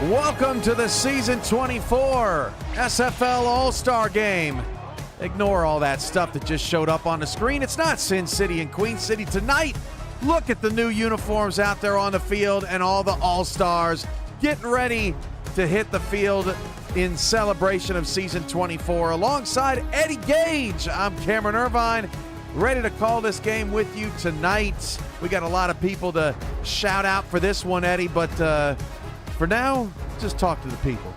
Welcome to the Season 24 SFL All-Star Game. Ignore all that stuff that just showed up on the screen. It's not Sin City and Queen City tonight. Look at the new uniforms out there on the field and all the All-Stars getting ready to hit the field in celebration of Season 24. Alongside Eddie Gage, I'm Cameron Irvine, ready to call this game with you tonight. We got a lot of people to shout out for this one, Eddie, but for now, just talk to the people.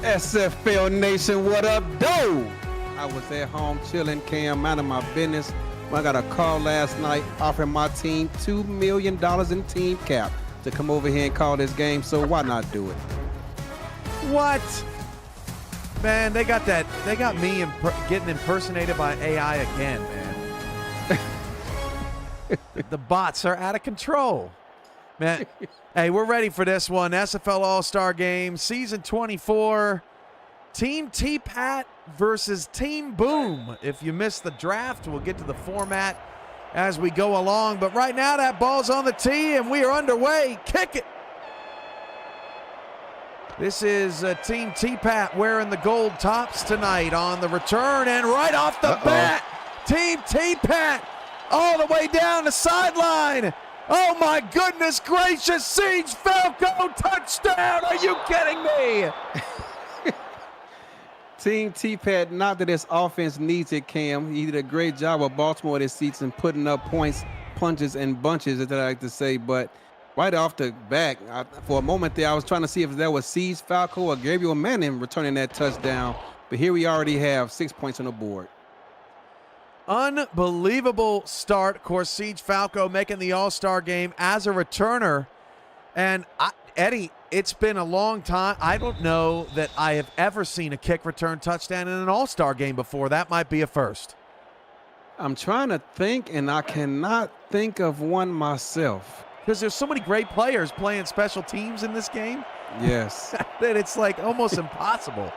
SFL Nation, what up, though? I was at home chilling, Cam, out of my business. I got a call last night offering my team $2 million in team cap to come over here and call this game, so why not do it? What? Man, they got me getting impersonated by AI again, man. The bots are out of control. Man, hey, we're ready for this one. SFL All-Star Game, Season 24. Team Tapat versus Team Boom. If you missed the draft, we'll get to the format as we go along. But right now, that ball's on the tee, and we are underway. Kick it. This is Team Tapat wearing the gold tops tonight on the return, and right off the bat, Team Tapat all the way down the sideline. Oh my goodness gracious, Siege Falco touchdown! Are you kidding me? Team Tapat, not that this offense needs it, Cam. He did a great job with Baltimore this season, putting up points, punches, and bunches, as I like to say. But right off the back, for a moment there, I was trying to see if there was Siege Falco or Gabriel Manning returning that touchdown. But here we already have 6 points on the board. Unbelievable start. Of course, Siege Falco making the All-Star game as a returner. And Eddie, it's been a long time. I don't know that I have ever seen a kick return touchdown in an All-Star game before. That might be a first. I'm trying to think, and I cannot think of one myself. Because there's so many great players playing special teams in this game. Yes. That it's like almost impossible.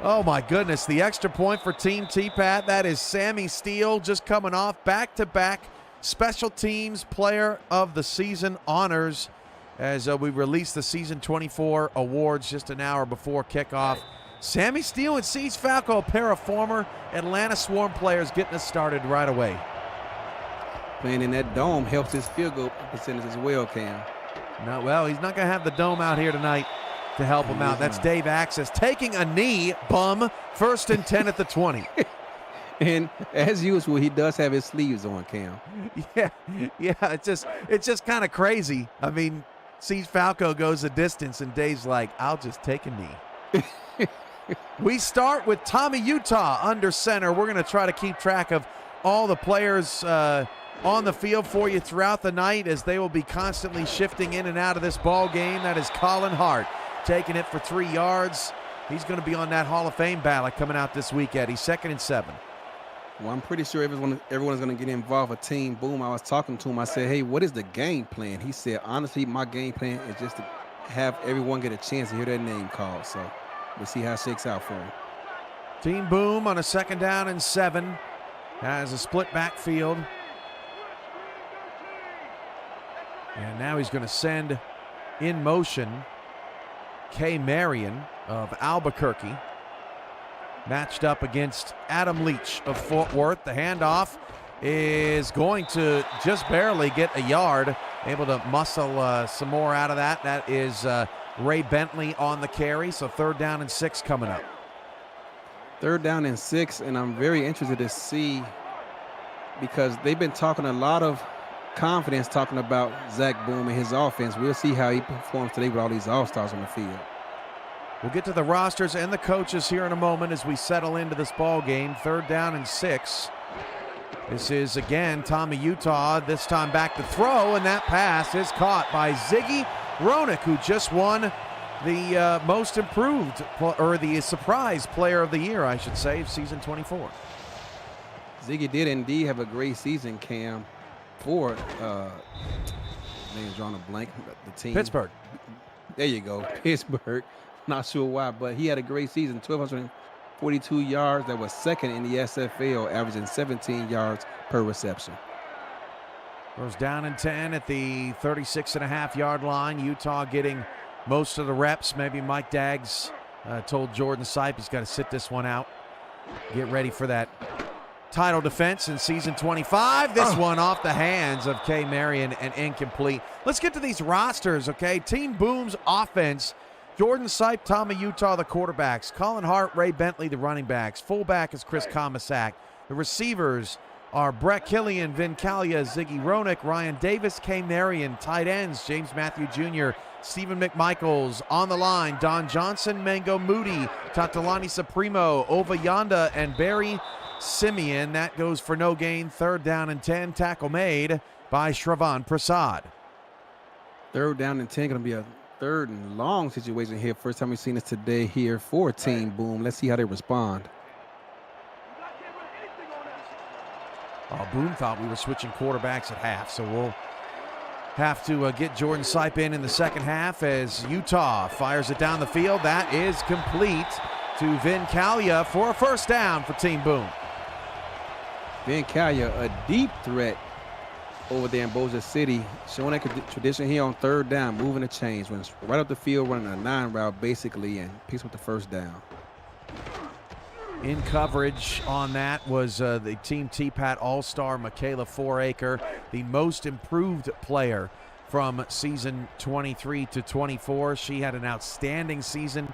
Oh my goodness, the extra point for Team Tapat. That is Sammy Steele just coming off back-to-back Special Teams Player of the Season honors as we release the Season 24 awards just an hour before kickoff. Sammy Steele and Siege Falco, a pair of former Atlanta Swarm players, getting us started right away. Playing in that dome helps his field goal percentage as well, Cam. No, well, he's not going to have the dome out here tonight to help him out. That's Dave Access taking a knee, bum, 1st and 10 at the 20. And as usual, he does have his sleeves on, Cam. Yeah, it's just kind of crazy. I mean, Siege Falco goes a distance, and Dave's like, I'll just take a knee. We start with Tommy Utah under center. We're going to try to keep track of all the players on the field for you throughout the night as they will be constantly shifting in and out of this ball game. That is Colin Hart taking it for 3 yards. He's going to be on that Hall of Fame ballot coming out this week, Eddie. 2nd and 7. Well, I'm pretty sure everyone is going to get involved with Team Boom. I was talking to him. I said, hey, what is the game plan? He said, honestly, my game plan is just to have everyone get a chance to hear their name called. So we'll see how it shakes out for him. Team Boom on a 2nd down and 7 has a split backfield. And now he's going to send in motion Kay Marion of Albuquerque, matched up against Adam Leach of Fort Worth. The handoff is going to just barely get a yard, able to muscle some more out of that. That is Ray Bentley on the carry, so 3rd down and 6 coming up. 3rd down and 6, and I'm very interested to see because they've been talking a lot of confidence talking about Zach Boom and his offense. We'll see how he performs today with all these All-Stars on the field. We'll get to the rosters and the coaches here in a moment as we settle into this ball game. 3rd down and 6. This is, again, Tommy Utah, this time back to throw, and that pass is caught by Ziggy Ronick, who just won the most improved, or the surprise player of the year, I should say, of Season 24. Ziggy did indeed have a great season, Cam, for name's drawing a blank, the team. Pittsburgh. There you go, Pittsburgh. Not sure why, but he had a great season, 1,242 yards. That was 2nd in the SFL, averaging 17 yards per reception. First down and 10 at the 36.5-yard line. Utah getting most of the reps. Maybe Mike Daggs told Jordan Sipe he's got to sit this one out. Get ready for that title defense in season 25. This one off the hands of K. Marion and incomplete. Let's get to these rosters, okay? Team Boom's offense. Jordan Sipe, Tommy Utah, the quarterbacks. Colin Hart, Ray Bentley, the running backs. Fullback is Chris Comisac. The receivers are Brett Killian, Vin Calia, Ziggy Ronick, Ryan Davis, K. Marion. Tight ends, James Matthew Jr., Stephen McMichaels. On the line, Don Johnson, Mango Moody, Tatalani Supremo, Ova Yonda, and Barry Simeon. That goes for no gain. Third down and 10. Tackle made by Shravan Prasad. Third down and 10, going to be a third and long situation here. First time we've seen this today here for Team Boom. Let's see how they respond. Boom thought we were switching quarterbacks at half, so we'll have to get Jordan Sipe in the second half as Utah fires it down the field. That is complete to Vin Calia for a first down for Team Boom. Vin Calia, a deep threat over there in Bossier City, showing that tradition here on third down, moving the chains, runs right up the field, running a 9 route basically, and picks up the first down. In coverage on that was the Team T-Pat All-Star Michaela Foraker, the most improved player from season 23 to 24. She had an outstanding season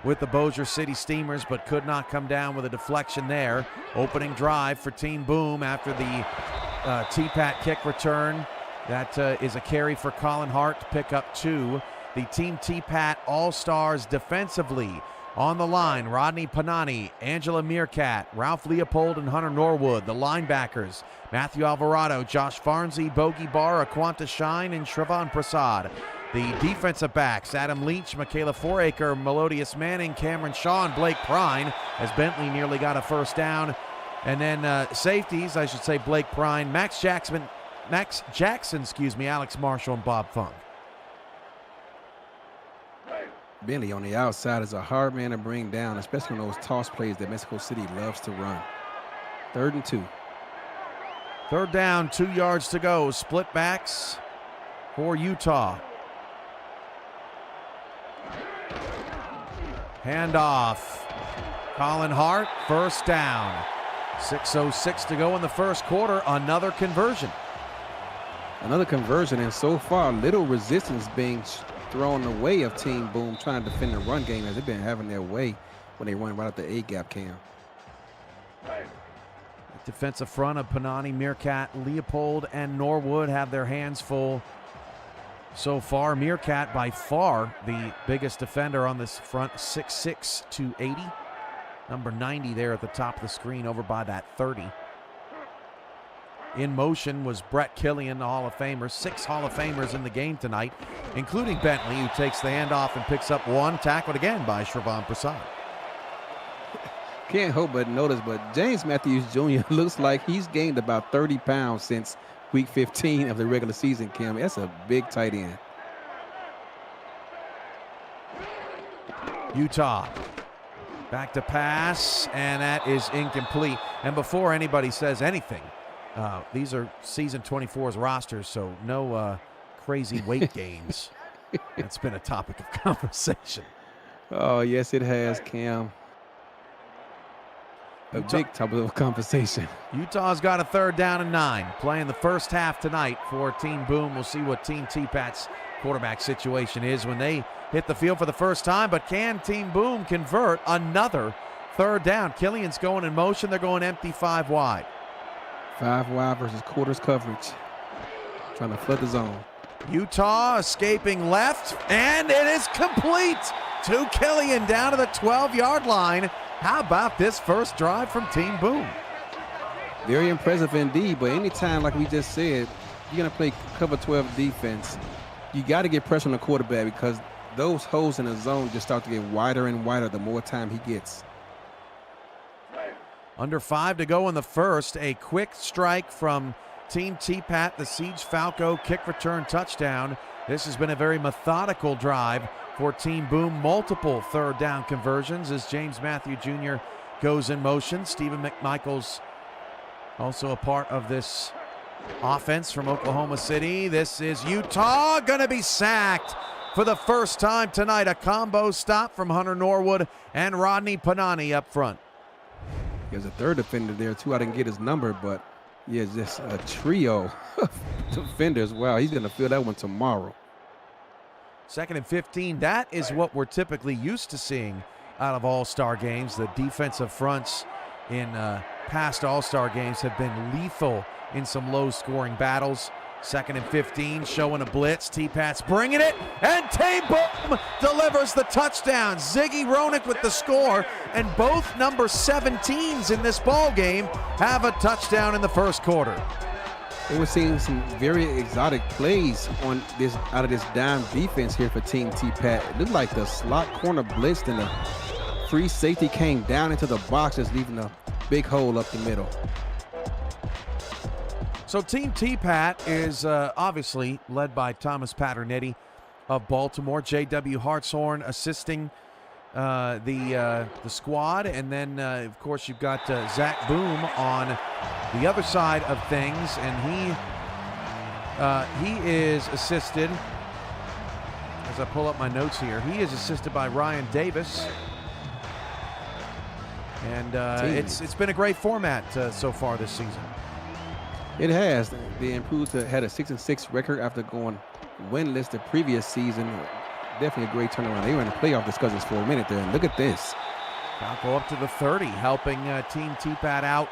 with the Bossier City Steamers, but could not come down with a deflection there. Opening drive for Team Boom after the T-Pat kick return. That is a carry for Colin Hart to pick up 2. The Team T-Pat All-Stars defensively. On the line, Rodney Panani, Angela Meerkat, Ralph Leopold, and Hunter Norwood. The linebackers, Matthew Alvarado, Josh Farnsey, Bogey Barr, Aquanta Shine, and Shravan Prasad. The defensive backs, Adam Leach, Michaela Foraker, Melodious Manning, Cameron Shaw, and Blake Prine, as Bentley nearly got a first down. And then safeties, I should say Blake Prine, Max Jackson, Alex Marshall, and Bob Funk. Bentley on the outside is a hard man to bring down, especially on those toss plays that Mexico City loves to run. 3rd and 2. Third down, 2 yards to go. Split backs for Utah. Handoff. Colin Hart, first down. 6:06 to go in the first quarter. Another conversion. Another conversion, and so far little resistance being thrown the way of Team Boom trying to defend the run game, as they've been having their way when they run right up the A-gap, Cam. Defensive front of Panani, Meerkat, Leopold, and Norwood have their hands full so far. Meerkat by far the biggest defender on this front, 6'6", 280. Number 90 there at the top of the screen over by that 30. In motion was Brett Killian, the Hall of Famer. 6 Hall of Famers in the game tonight, including Bentley, who takes the handoff and picks up 1, tackled again by Shravan Prasad. Can't help but notice, but James Matthews Jr. looks like he's gained about 30 pounds since week 15 of the regular season, Cam. That's a big tight end. Utah back to pass, and that is incomplete. And before anybody says anything, these are season 24's rosters, so no crazy weight gains. That's been a topic of conversation. Oh, yes, it has, Cam. A big topic of conversation. Utah's got a 3rd down and 9, playing the first half tonight for Team Boom. We'll see what Team T-Pat's quarterback situation is when they hit the field for the first time, but can Team Boom convert another 3rd down? Killian's going in motion. They're going empty 5 wide. 5 wide versus quarters coverage. Trying to flood the zone. Utah escaping left, and it is complete to Killian down to the 12-yard line. How about this first drive from Team Boom? Very impressive indeed, but anytime, like we just said, you're going to play cover 12 defense, you got to get pressure on the quarterback because those holes in the zone just start to get wider and wider the more time he gets. Under 5 to go in the first. A quick strike from Team T-Pat, the Siege Falco kick return touchdown. This has been a very methodical drive for Team Boom. Multiple 3rd down conversions as James Matthew Jr. goes in motion. Stephen McMichaels also a part of this Offense from Oklahoma City. This is Utah going to be sacked for the first time tonight. A combo stop from Hunter Norwood and Rodney Panani up front. There's a third defender there too. I didn't get his number, but yeah, just a trio of defenders. Wow, he's going to feel that one tomorrow. 2nd and 15. That is what we're typically used to seeing out of All-Star games. The defensive fronts in past All-Star games have been lethal in some low-scoring battles. 2nd and 15, showing a blitz. T-Pat's bringing it, and Tapat Boom delivers the touchdown. Ziggy Roenick with the score, and both number 17s in this ball game have a touchdown in the first quarter. We're seeing some very exotic plays on this out of this dime defense here for Team T-Pat. It looked like the slot corner blitzed and the free safety came down into the box, just leaving a big hole up the middle. So Team T-Pat is obviously led by Thomas Paternetti of Baltimore. J.W. Hartshorn assisting the squad. And then, of course, you've got Zach Boom on the other side of things. And he is assisted, as I pull up my notes here, he is assisted by Ryan Davis. And it's been a great format so far this season. It has. They improved had a 6-6 record after going winless the previous season. Definitely a great turnaround. They were in the playoff discussions for a minute there. And look at this. Falco up to the 30, helping Team T-Pat out.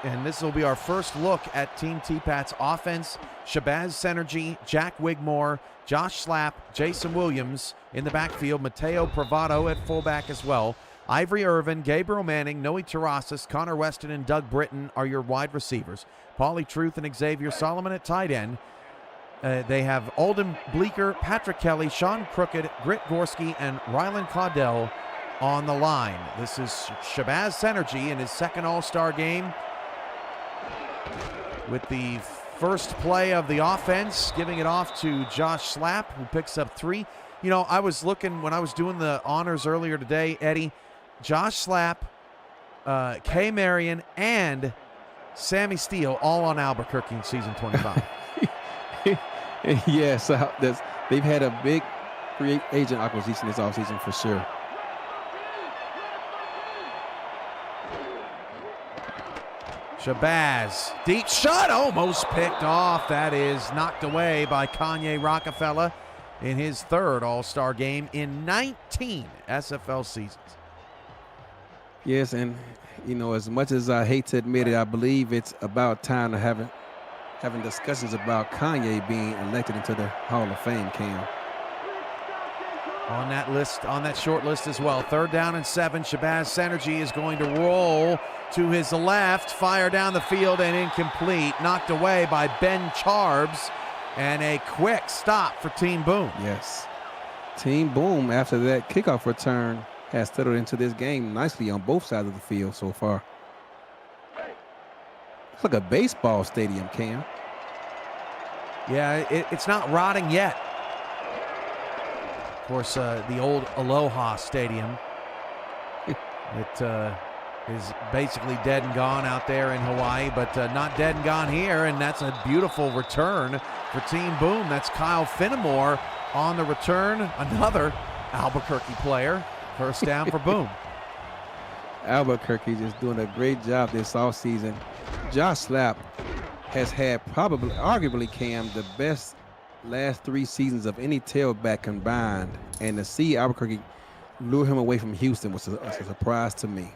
And this will be our first look at Team T-Pat's offense. Shabazz Synergy, Jack Wigmore, Josh Slapp, Jason Williams in the backfield. Mateo Pravado at fullback as well. Ivory Irvin, Gabriel Manning, Noe Terrasas, Connor Weston, and Doug Britton are your wide receivers. Paulie Truth and Xavier Solomon at tight end. They have Alden Bleeker, Patrick Kelly, Sean Crooked, Britt Gorski, and Rylan Caudell on the line. This is Shabazz Synergy in his second All-Star game, with the first play of the offense, giving it off to Josh Slapp, who picks up 3. You know, I was looking when I was doing the honors earlier today, Eddie, Josh Slapp, Kay Marion, and Sammy Steele all on Albuquerque in season 25. Yes, they've had a big free agent acquisition this offseason for sure. Shabazz, deep shot, almost picked off. That is knocked away by Kanye Rockefeller in his third All-Star game in 19 SFL seasons. Yes, and you know, as much as I hate to admit it, I believe it's about time to having discussions about Kanye being elected into the Hall of Fame, Cam. On that list, on that short list as well. 3rd down and 7. Shabazz Synergy is going to roll to his left, fire down the field and incomplete. Knocked away by Ben Charbs, and a quick stop for Team Boom. Yes. Team Boom, after that kickoff return, has settled into this game nicely on both sides of the field so far. It's like a baseball stadium, Cam. Yeah, it's not rotting yet. Of course, the old Aloha Stadium. It is basically dead and gone out there in Hawaii, but not dead and gone here, and that's a beautiful return for Team Boom. That's Kyle Finnemore on the return, another Albuquerque player. First down for Boom. Albuquerque just doing a great job this offseason. Josh Slapp has had arguably, Cam, the best last 3 seasons of any tailback combined. And to see Albuquerque lure him away from Houston was a surprise to me.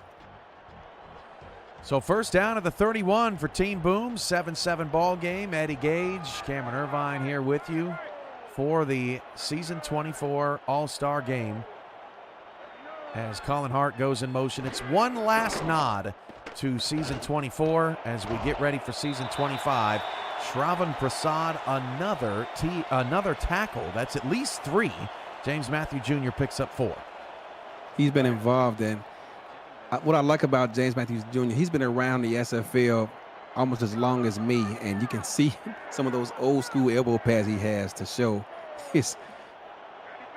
So first down at the 31 for Team Boom. 7-7 ball game. Eddie Gage, Cameron Irvine here with you for the season 24 All-Star game. As Colin Hart goes in motion, it's one last nod to season 24 as we get ready for season 25. Shravan Prasad, another tackle. That's at least 3. James Matthew Jr. picks up 4. He's been involved in what I like about James Matthews Jr., he's been around the SFL almost as long as me, and you can see some of those old school elbow pads he has to show his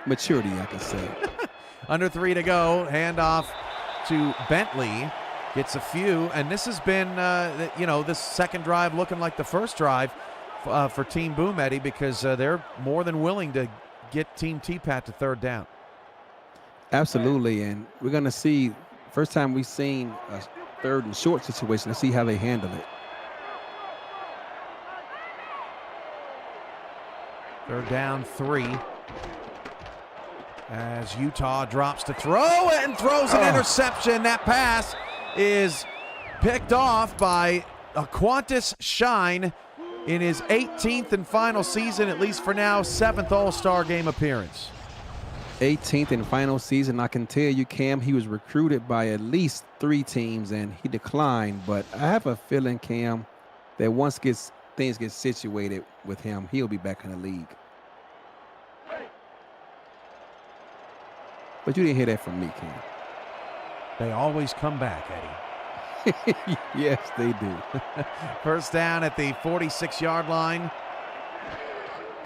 maturity, I can say. Under 3 to go, handoff to Bentley. gets a few, and this has been, this second drive looking like the first drive for Team Boom, Eddie, because they're more than willing to get Team Tapat to third down. Absolutely, and we're going to see, first time we've seen a third and short situation, to see how they handle it. Third down 3. As Utah drops to throw and throws an interception. That pass is picked off by Aquantis Shine in his 18th and final season, at least for now, 7th All-Star game appearance. 18th and final season. I can tell you, Cam, he was recruited by at least 3 teams and he declined. But I have a feeling, Cam, that once things get situated with him, he'll be back in the league. But you didn't hear that from me, Cam. They always come back, Eddie. Yes, they do. First down at the 46-yard line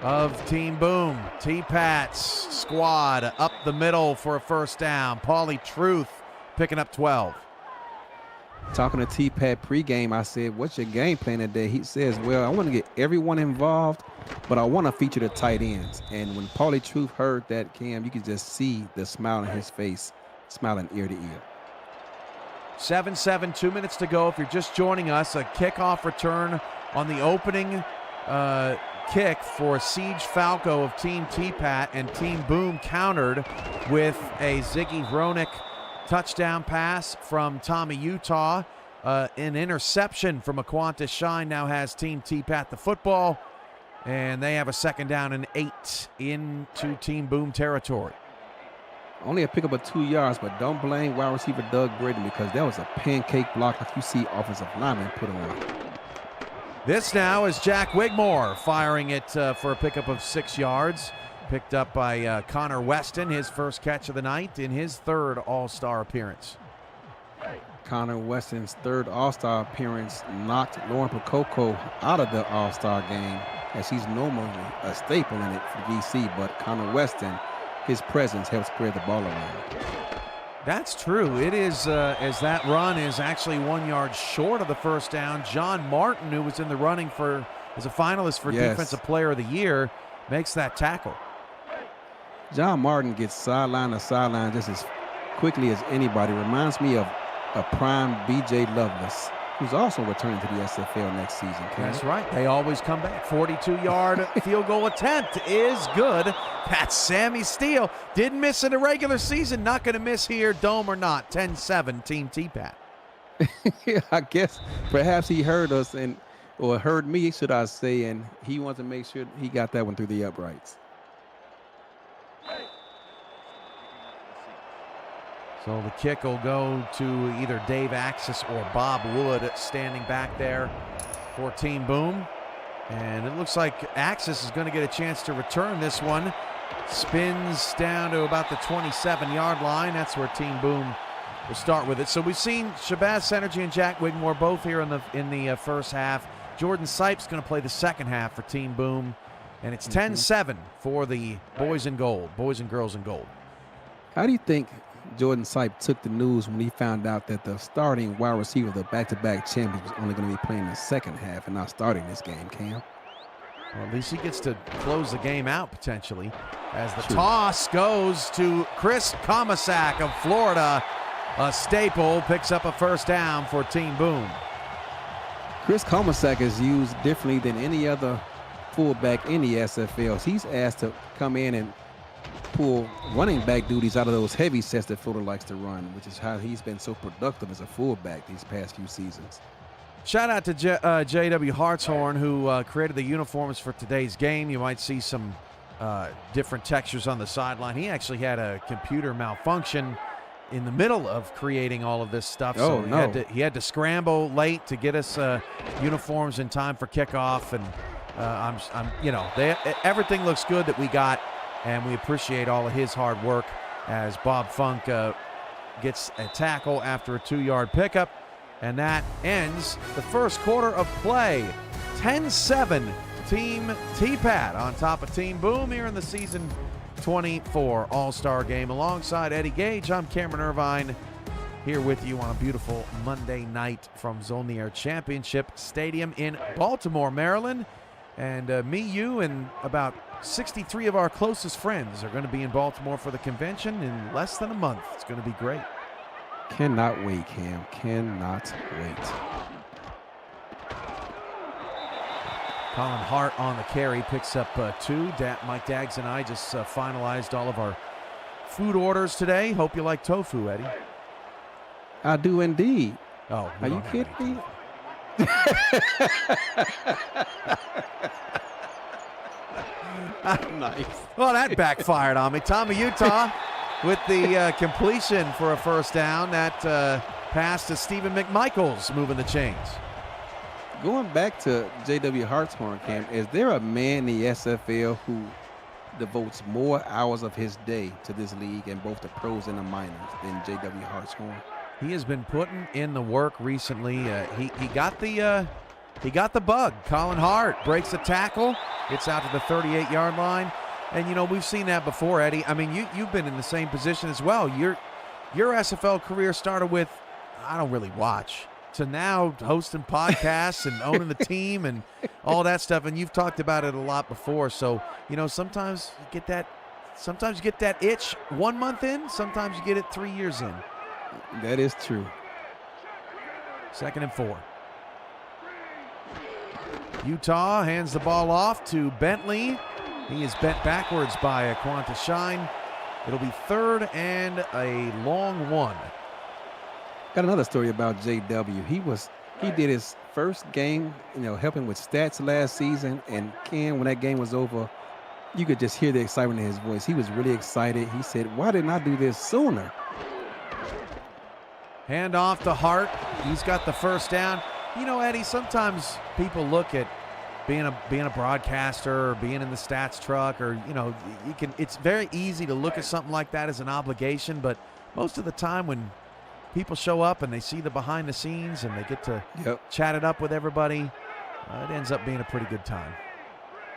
of Team Boom. T-Pat's squad up the middle for a first down. Paulie Truth picking up 12. Talking to T-Pat pregame, I said, what's your game plan today? He says, well, I want to get everyone involved, but I want to feature the tight ends. And when Paulie Truth heard that, Cam, you could just see the smile on his face, smiling ear to ear. 7-7, 2 minutes to go. If you're just joining us, a kickoff return on the opening kick for Siege Falco of Team Tapat, and Team Boom countered with a Ziggy Vronick touchdown pass from Tommy Utah. An interception from Aquantis Shine now has Team Tapat the football, and they have a second down and 8 into Team Boom territory. Only a pickup of 2 yards, but don't blame wide receiver Doug Braden, because that was a pancake block like you see offensive linemen put on. This now is Jack Wigmore firing it for a pickup of 6 yards. Picked up by Connor Weston, his first catch of the night in his third All-Star appearance. Connor Weston's third All-Star appearance knocked Lauren Pococco out of the All-Star game, as he's normally a staple in it for VC, but Connor Weston, his presence helps spread the ball around. That's true. It is, as that run is actually 1 yard short of the first down. John Martin, who was in the running as a finalist for Defensive Player of the Year, makes that tackle. John Martin gets sideline to sideline just as quickly as anybody. Reminds me of a prime B.J. Lovelace, who's also returning to the SFL next season. That's right. They always come back. 42-yard field goal attempt is good. That's Sammy Steele. Didn't miss in the regular season. Not going to miss here, dome or not. 10-7, Team Tapat. I guess perhaps he heard us, or heard me, should I say, and he wants to make sure he got that one through the uprights. So the kick will go to either Dave Axis or Bob Wood, standing back there for Team Boom. And it looks like Axis is going to get a chance to return this one. Spins down to about the 27-yard line. That's where Team Boom will start with it. So we've seen Shabazz Synergy and Jack Wigmore both here in the first half. Jordan Sipes going to play the second half for Team Boom. And it's 10-7 for the boys in gold, boys and girls in gold. How do you think Jordan Sipe took the news when he found out that the starting wide receiver of the back-to-back champions was only going to be playing the second half and not starting this game, Cam? Well, at least he gets to close the game out potentially, as the toss goes to Chris Comasack of Florida. A staple picks up a first down for Team Boom. Chris Comasack is used differently than any other fullback in the SFL. He's asked to come in and pull running back duties out of those heavy sets that Florida likes to run, which is how he's been so productive as a fullback these past few seasons. Shout out to J.W. Hartshorn, who created the uniforms for today's game. You might see some different textures on the sideline. He actually had a computer malfunction in the middle of creating all of this stuff. So he had to scramble late to get us uniforms in time for kickoff. And everything looks good that we got, and we appreciate all of his hard work as Bob Funk gets a tackle after a 2-yard pickup. And that ends the first quarter of play. 10-7, Team Tapat on top of Team Boom here in the season 24 All-Star game. Alongside Eddie Gage, I'm Cameron Irvine. here with you on a beautiful Monday night from Zolnier Championship Stadium in Baltimore, Maryland. And me, you, and about 63 of our closest friends are going to be in Baltimore for the convention in less than a month. It's going to be great. Cannot wait, Cam. Cannot wait. Colin Hart on the carry, picks up 2. Mike Daggs and I just finalized all of our food orders today. Hope you like tofu, Eddie. I do indeed. Oh, are you kidding me? Nice. Well, that backfired on me. Tommy Utah with the completion for a first down. That pass to Stephen McMichaels, moving the chains. Going back to J.W. Hartshorn, Cam, is there a man in the SFL who devotes more hours of his day to this league in both the pros and the minors than J.W. Hartshorn? He has been putting in the work recently. He got the bug. Colin Hart breaks the tackle, gets out to the 38-yard line, and you know we've seen that before, Eddie. I mean, you've been in the same position as well. Your SFL career started with I don't really watch to now hosting podcasts and owning the team and all that stuff. And you've talked about it a lot before. So you know sometimes you get that itch 1 month in. Sometimes you get it 3 years in. That is true. 2nd and 4. Utah hands the ball off to Bentley. He is bent backwards by Quanta Shine. It'll be 3rd and a long 1. Got another story about JW. He did his first game, helping with stats last season. And Ken, when that game was over, you could just hear the excitement in his voice. He was really excited. He said, "Why didn't I do this sooner?" Hand off to Hart. He's got the first down. You know, Eddie, sometimes people look at being a broadcaster or being in the stats truck, or it's very easy to look at something like that as an obligation, but most of the time when people show up and they see the behind the scenes and they get to chat it up with everybody, it ends up being a pretty good time.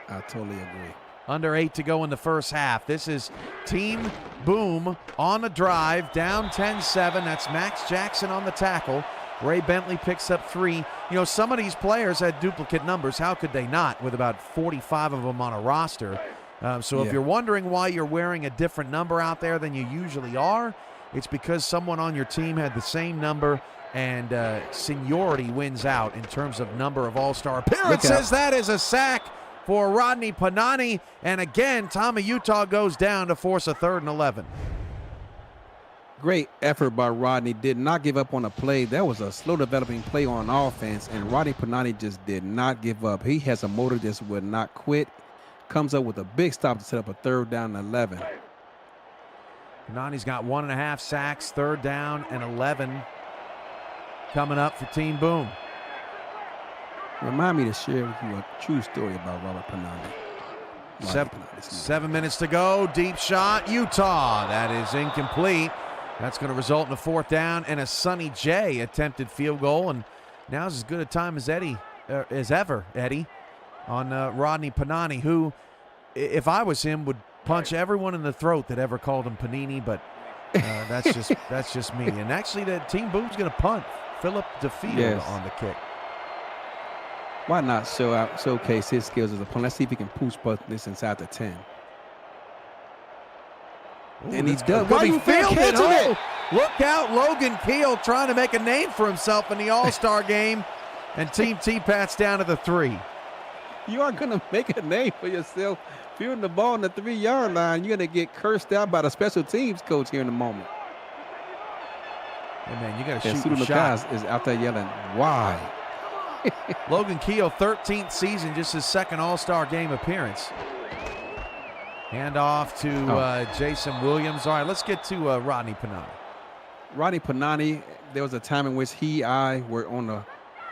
I totally agree. Under 8 to go in the first half. This is Team Boom on the drive, down 10-7. That's Max Jackson on the tackle. Ray Bentley picks up 3. You know, some of these players had duplicate numbers. How could they not, with about 45 of them on a roster? If you're wondering why you're wearing a different number out there than you usually are, it's because someone on your team had the same number, and seniority wins out in terms of number of all-star appearances. That is a sack for Rodney Panani, and again, Tommy Utah goes down to force a 3rd and 11. Great effort by Rodney. Did not give up on a play. That was a slow developing play on offense, and Rodney Panani just did not give up. He has a motor that would not quit. Comes up with a big stop to set up a 3rd down and 11. Panani's got 1.5 sacks, 3rd down and 11 coming up for Team Boom. Remind me to share with you a true story about Robert Panani. 7 minutes to go. Deep shot. Utah. That is incomplete. That's going to result in a 4th down and a Sonny J attempted field goal. And now's as good a time as ever, Eddie, on Rodney Panani, who, if I was him, would punch everyone in the throat that ever called him Panini. But that's just me. And actually, the Team Boom's going to punt. Philip DeField on the kick. Why not showcase his skills as a punter? Let's see if he can push this inside the 10. Ooh, and he's done. Why you catching it? Look out, Logan Keel trying to make a name for himself in the All-Star game, and Team T-Pat's down to the 3. You are going to make a name for yourself. Fielding the ball on the 3-yard line, you're going to get cursed out by the special teams coach here in a moment. Hey, man, you got to shoot a shot. Is out there yelling, "Why?" Logan Keel, 13th season, just his 2nd All-Star game appearance. Hand off to Jason Williams. All right, let's get to Rodney Panani. Rodney Panani, there was a time in which I were on the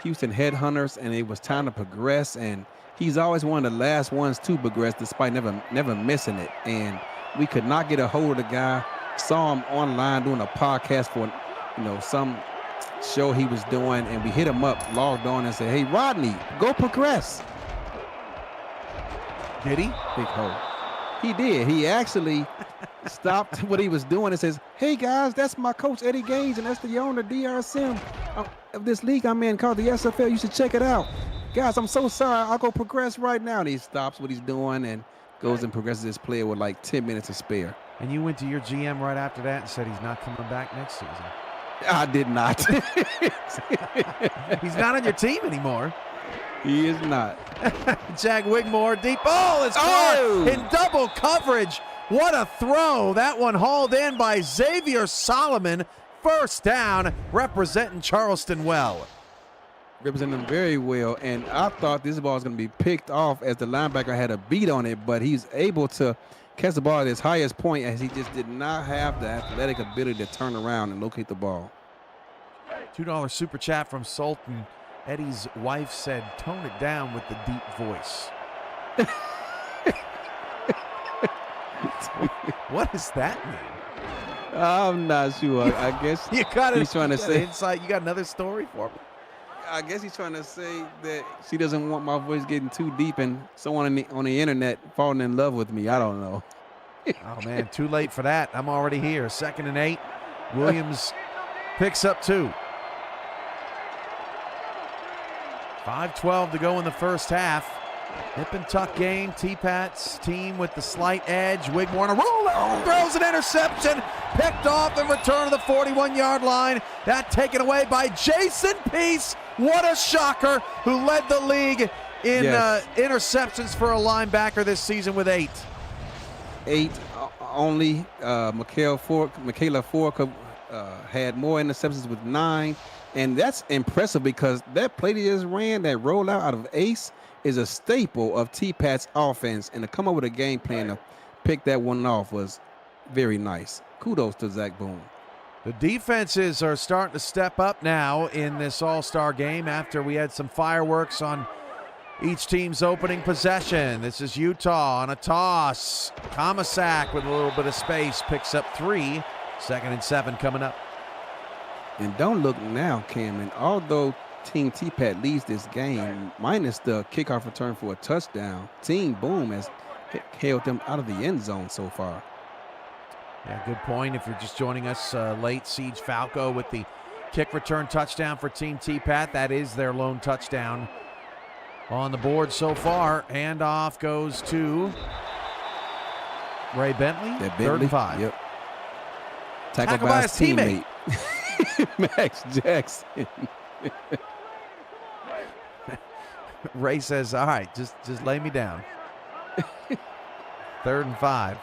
Houston Headhunters, and it was time to progress, and he's always one of the last ones to progress despite never missing it. And we could not get a hold of the guy. Saw him online doing a podcast for some show he was doing, and we hit him up, logged on, and said, "Hey, Rodney, go progress." Did he? Big hole. He did. He actually stopped what he was doing and says, "Hey guys, that's my coach Eddie Gaines, and that's the owner DRSM of this league I'm in called the SFL. You should check it out, guys. I'm so sorry. I'll go progress right now." And he stops what he's doing and goes and progresses his player with like 10 minutes to spare. And you went to your GM right after that and said he's not coming back next season. I did not. He's not on your team anymore. He is not. Jack Wigmore, deep ball is caught in double coverage. What a throw. That one hauled in by Xavier Solomon. First down, representing Charleston well. Representing him very well, and I thought this ball was going to be picked off as the linebacker had a beat on it, but he's able to catch the ball at his highest point as he just did not have the athletic ability to turn around and locate the ball. $2 super chat from Sultan. Eddie's wife said, "Tone it down with the deep voice." What does that mean? I'm not sure. I guess you got he's trying to say insight. You got another story for me? I guess he's trying to say that she doesn't want my voice getting too deep and someone on the internet falling in love with me. I don't know. Oh, man, too late for that. I'm already here. 2nd and 8. Williams picks up 2. 5:12 to go in the first half. Nip and tuck game. T-Pat's team with the slight edge. Wigmore on a roll, throws an interception. Picked off and return to the 41-yard line. That taken away by Jason Peace. What a shocker, who led the league in interceptions for a linebacker this season with 8. 8 only. Michaela Fork had more interceptions with 9. And that's impressive because that play they just ran, that rollout out of Ace, is a staple of T-Pat's offense. And to come up with a game plan to pick that one off was very nice. Kudos to Zach Boone. The defenses are starting to step up now in this all-star game after we had some fireworks on each team's opening possession. This is Utah on a toss. Comisac with a little bit of space picks up 3. 2nd and 7 coming up. And don't look now, Cameron. Although Team T-Pat leads this game, minus the kickoff return for a touchdown, Team Boom has held them out of the end zone so far. Yeah, good point. If you're just joining us late, Siege Falco with the kick return touchdown for Team T-Pat. That is their lone touchdown on the board so far. Handoff goes to Ray Bentley. 3rd and 5. Yep. Tackled by his teammate. Max Jackson. Ray says, "All right, just lay me down." 3rd and 5.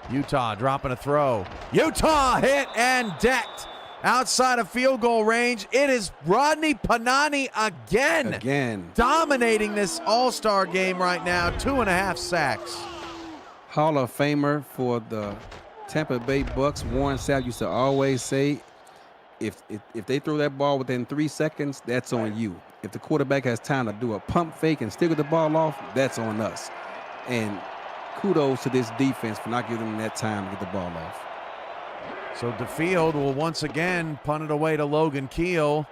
Utah dropping a throw. Utah hit and decked outside of field goal range. It is Rodney Panani again. Dominating this all-star game right now. 2.5 sacks. Hall of Famer for the Tampa Bay Bucks, Warren Sapp used to always say, if they throw that ball within 3 seconds, that's on you. If the quarterback has time to do a pump fake and stick with the ball off, that's on us. And kudos to this defense for not giving them that time to get the ball off. So DeField will once again punt it away to Logan Keel,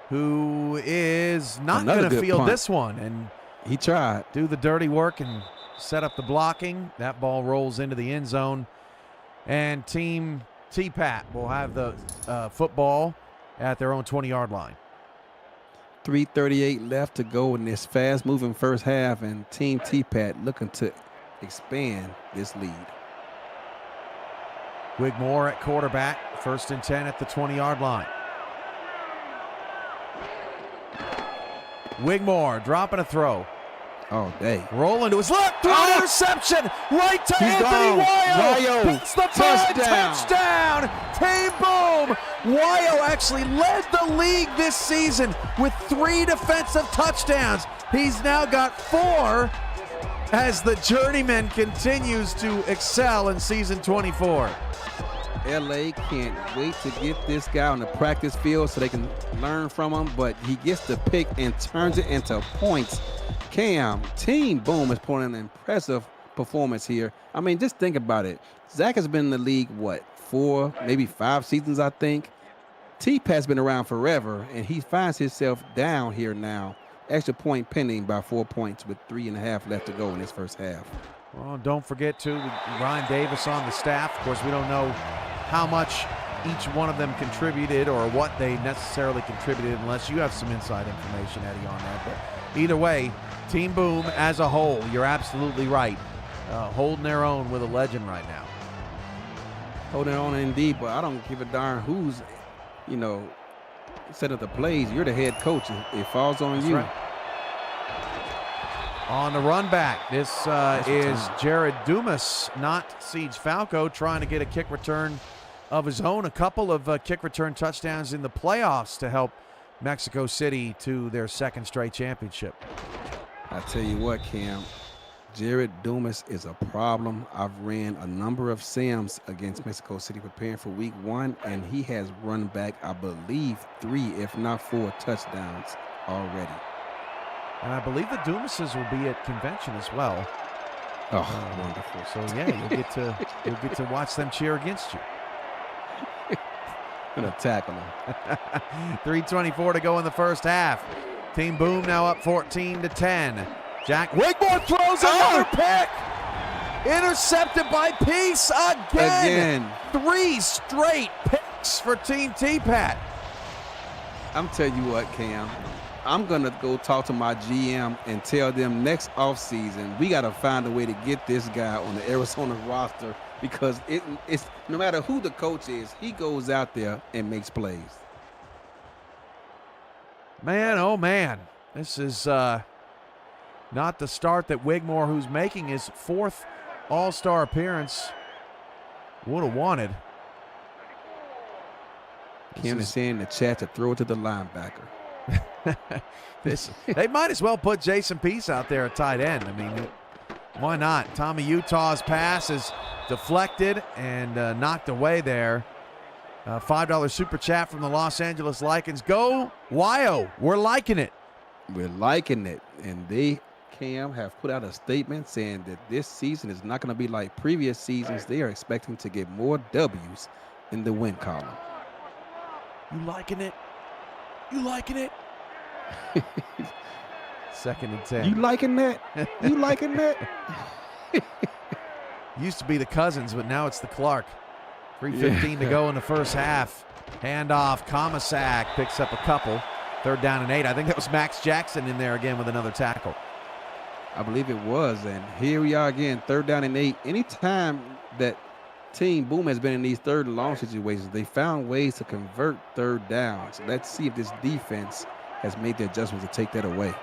who is not going to field this one. And he tried. Do the dirty work and set up the blocking. That ball rolls into the end zone. And Team T-Pat will have the football at their own 20-yard line. 3:38 left to go in this fast-moving first half, and Team T-Pat looking to expand this lead. Wigmore at quarterback. 1st and 10 at the 20-yard line. Wigmore dropping a throw. Oh, dang. Rolling to his left. Interception. Right to Anthony Wyo. Hits the touchdown. Team Boom. Wyo actually led the league this season with 3 defensive touchdowns. He's now got 4 as the journeyman continues to excel in season 24. LA can't wait to get this guy on the practice field so they can learn from him, but he gets the pick and turns it into points. Cam, Team Boom is putting an impressive performance here. I mean, just think about it. Zach has been in the league, 4, maybe 5 seasons, I think. T-Pat's been around forever, and he finds himself down here now. Extra point pending by 4 points with 3.5 left to go in this first half. Well, don't forget, too, Ryan Davis on the staff. Of course, we don't know how much each one of them contributed or what they necessarily contributed unless you have some inside information, Eddie, on that. But either way, Team Boom as a whole, you're absolutely right, holding their own with a legend right now. Holding on indeed, but I don't give a darn who's, set up the plays. You're the head coach. It falls on you. Right. On the run back, this is Jared Dumas, not Siege Falco, trying to get a kick return of his own. A couple of kick return touchdowns in the playoffs to help Mexico City to their second straight championship. I tell you what, Cam, Jared Dumas is a problem. I've ran a number of sims against Mexico City preparing for week 1, and he has run back, I believe, 3, if not 4 touchdowns already. And I believe the Dumases will be at convention as well. Oh, wonderful. So yeah, you'll get to watch them cheer against you. Gonna tackle him. 3:24 to go in the first half. Team Boom now up 14-10. Jack Wigmore throws another pick. Intercepted by Peace again. 3 straight picks for Team T-Pat. I'm telling you what, Cam. I'm going to go talk to my GM and tell them next offseason we got to find a way to get this guy on the Arizona roster because it's no matter who the coach is, he goes out there and makes plays. Man, oh man, this is not the start that Wigmore, who's making his 4th All-Star appearance, would have wanted. Cam is saying in the chat to throw it to the linebacker. They might as well put Jason Peace out there at tight end. I mean, why not? Tommy Utah's pass is deflected and knocked away there. $5 super chat from the Los Angeles Lycans. Go Wyo. We're liking it. We're liking it. And they, Cam, have put out a statement saying that this season is not going to be like previous seasons. They are expecting to get more W's in the win column. You liking it? You liking it? 2nd and 10. You liking that? You liking that? Used to be the Cousins, but now it's the Clark. 3:15 to go in the first half. Handoff. Comisac picks up a couple. 3rd down and 8. I think that was Max Jackson in there again with another tackle. I believe it was. And here we are again, 3rd down and 8. Anytime that Team Boom has been in these 3rd and long situations, they found ways to convert 3rd downs. Let's see if this defense has made the adjustments to take that away.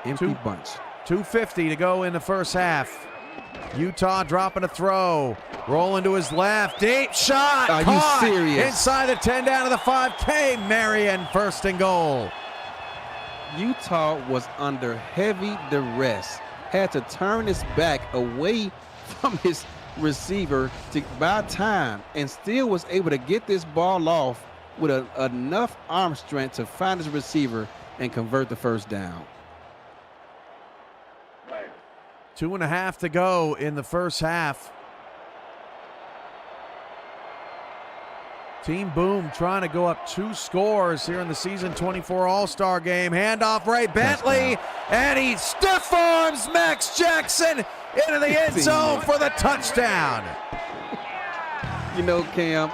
Empty bunch. 2:50 to go in the first half. Utah dropping a throw. Rolling to his left. Deep shot. Are caught you serious? Inside the 10 down to the 5K. Marion 1st and goal. Utah was under heavy duress. Had to turn his back away from his receiver to buy time and still was able to get this ball off with enough arm strength to find his receiver and convert the 1st down. 2.5 to go in the first half. Team Boom trying to go up 2 scores here in the season 24 All-Star game. Handoff Ray Bentley, and he stiff arms Max Jackson into the end zone for the touchdown. You know, Cam,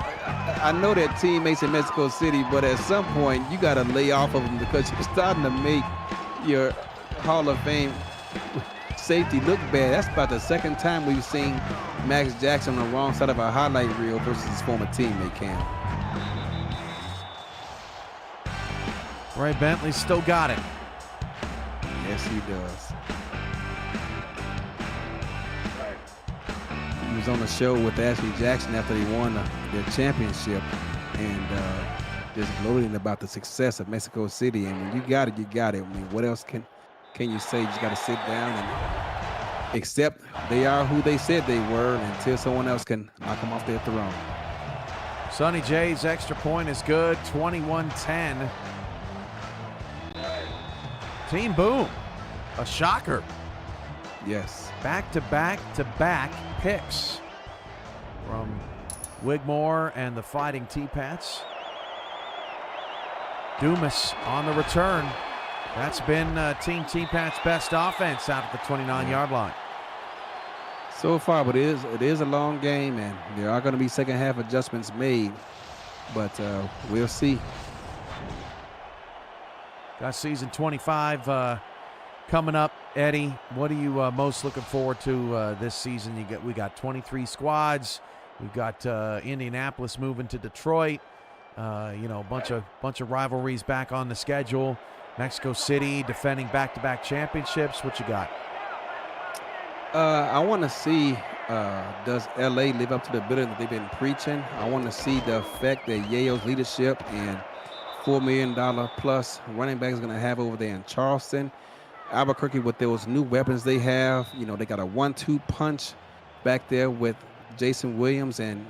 I know that teammates in Mexico City, but at some point you got to lay off of them because you're starting to make your Hall of Fame safety look bad. That's about the 2nd time we've seen Max Jackson on the wrong side of a highlight reel versus his former teammate, Cam. Ray Bentley still got it. Yes, he does. He was on the show with Ashley Jackson after they won their championship and just gloating about the success of Mexico City. And when you got it, you got it. I mean, what else can you say? You just got to sit down and accept they are who they said they were until someone else can knock them off their throne. Sonny J's extra point is good, 21-10. Team Boom, a shocker. Yes. Back-to-back-to-back picks from Wigmore and the Fighting T-Pats. Dumas on the return. That's been Team T-Pat's best offense out at the 29-yard line. So far, but it is a long game, and there are going to be second half adjustments made, but we'll see. Got season 25 coming up. Eddie, what are you most looking forward to this season? We got 23 squads. We've got Indianapolis moving to Detroit. A bunch of rivalries back on the schedule. Mexico City defending back-to-back championships. What you got? I want to see, does LA live up to the billing that they've been preaching? I want to see the effect that Yayo's leadership and $4 million plus running back is going to have over there in Charleston. Albuquerque, with those new weapons they have, they got a 1-2 punch back there with Jason Williams, and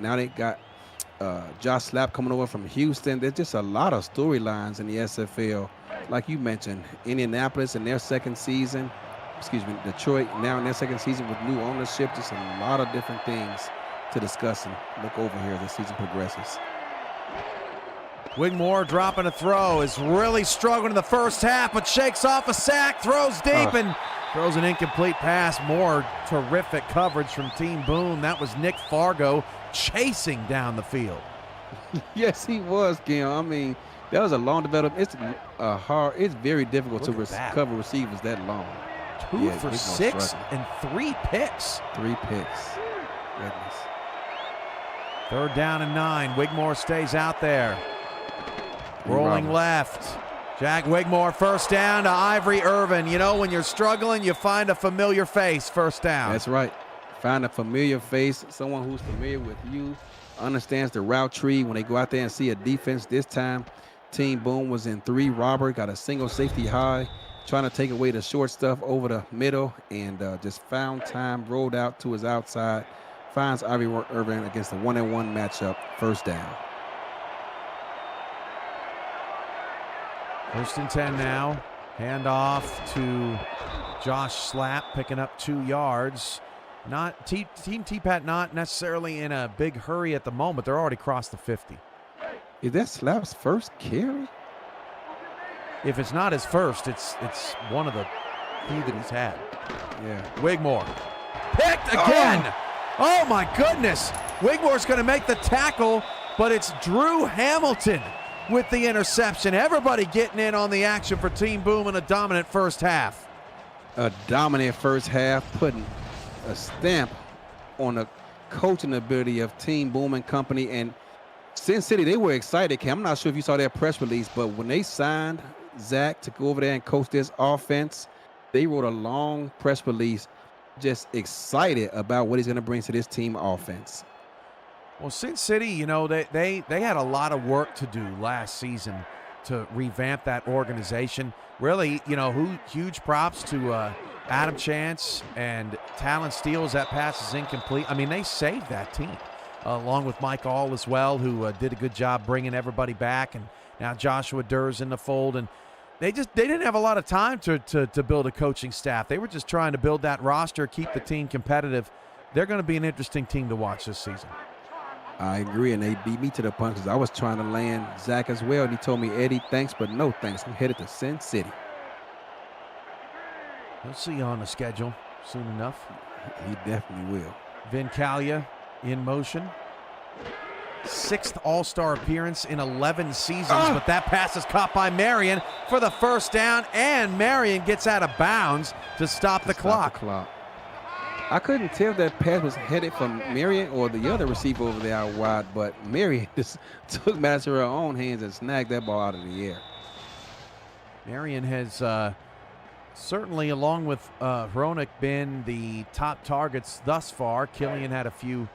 now they got Josh Slapp coming over from Houston. There's just a lot of storylines in the SFL. Like you mentioned, Indianapolis in their second season. Detroit now in their second season with new ownership. Just a lot of different things to discuss and look over here as the season progresses. Wigmore dropping a throw, is really struggling in the first half, but shakes off a sack, throws deep, and throws an incomplete pass. More terrific coverage from Team Boom. That was Nick Fargo chasing down the field. Yes, he was, Gil. I mean, that was a long development. It's very difficult to cover receivers that long. 2 for 6 and 3 picks. 3 picks. Goodness. 3rd down and 9. Wigmore stays out there. Rolling left. Jack Wigmore, first down to Ivory Irvin. When you're struggling, you find a familiar face, first down. That's right. Find a familiar face, someone who's familiar with you, understands the route tree. When they go out there and see a defense this time, Team Boom was in 3. Robert got a single safety high, trying to take away the short stuff over the middle, and just found time, rolled out to his outside, finds Ivory Irvin against the 1-on-1 matchup, first down. 1st and 10 now. Hand off to Josh Slapp, picking up 2 yards. Team Tapat not necessarily in a big hurry at the moment. They're already crossed the 50. Is that Slapp's first carry? If it's not his first, it's one of the few that he's had. Yeah. Wigmore picked again. Oh my goodness. Wigmore's going to make the tackle, but it's Drew Hamilton with the interception. Everybody getting in on the action for Team Boom in a dominant first half. A dominant first half, putting a stamp on the coaching ability of Team Boom and company. And Sin City, they were excited, Cam. I'm not sure if you saw their press release, but when they signed Zach to go over there and coach this offense, they wrote a long press release just excited about what he's going to bring to this team offense. Well, Sin City, they had a lot of work to do last season to revamp that organization. Really, huge props to Adam Chance and Talon Steele. That pass is incomplete. I mean, they saved that team, along with Mike All as well, who did a good job bringing everybody back. And now Joshua Durr's in the fold. And they didn't have a lot of time to build a coaching staff. They were just trying to build that roster, keep the team competitive. They're going to be an interesting team to watch this season. I agree, and they beat me to the punch because I was trying to land Zach as well, and he told me, Eddie, thanks, but no thanks. I'm headed to Sin City. We'll see you on the schedule soon enough. He definitely will. Vin Calia in motion. 6th All-Star appearance in 11 seasons, but that pass is caught by Marion for the first down, and Marion gets out of bounds to stop the clock. I couldn't tell if that pass was headed for Marion or the other receiver over there out wide, but Marion just took matters to her own hands and snagged that ball out of the air. Marion has certainly, along with Hronik, been the top targets thus far. Killian had a few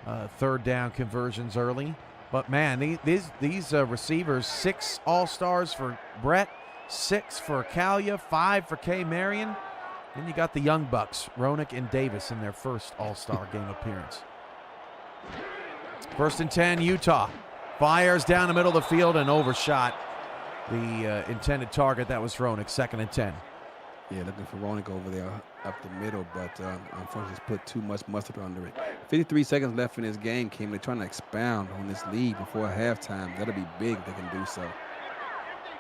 3rd down conversions early. But, man, these receivers, 6 All-Stars for Brett, 6 for Calia, 5 for K. Marion. Then you got the Young Bucks, Hronik and Davis, in their first All-Star game appearance. 1st and 10, Utah. Fires down the middle of the field and overshot the intended target. That was Hronik, 2nd and 10. Yeah, looking for Hronik over there up the middle, but unfortunately just put too much mustard under it. 53 seconds left in this game, They're trying to expound on this lead before halftime. That'll be big if they can do so.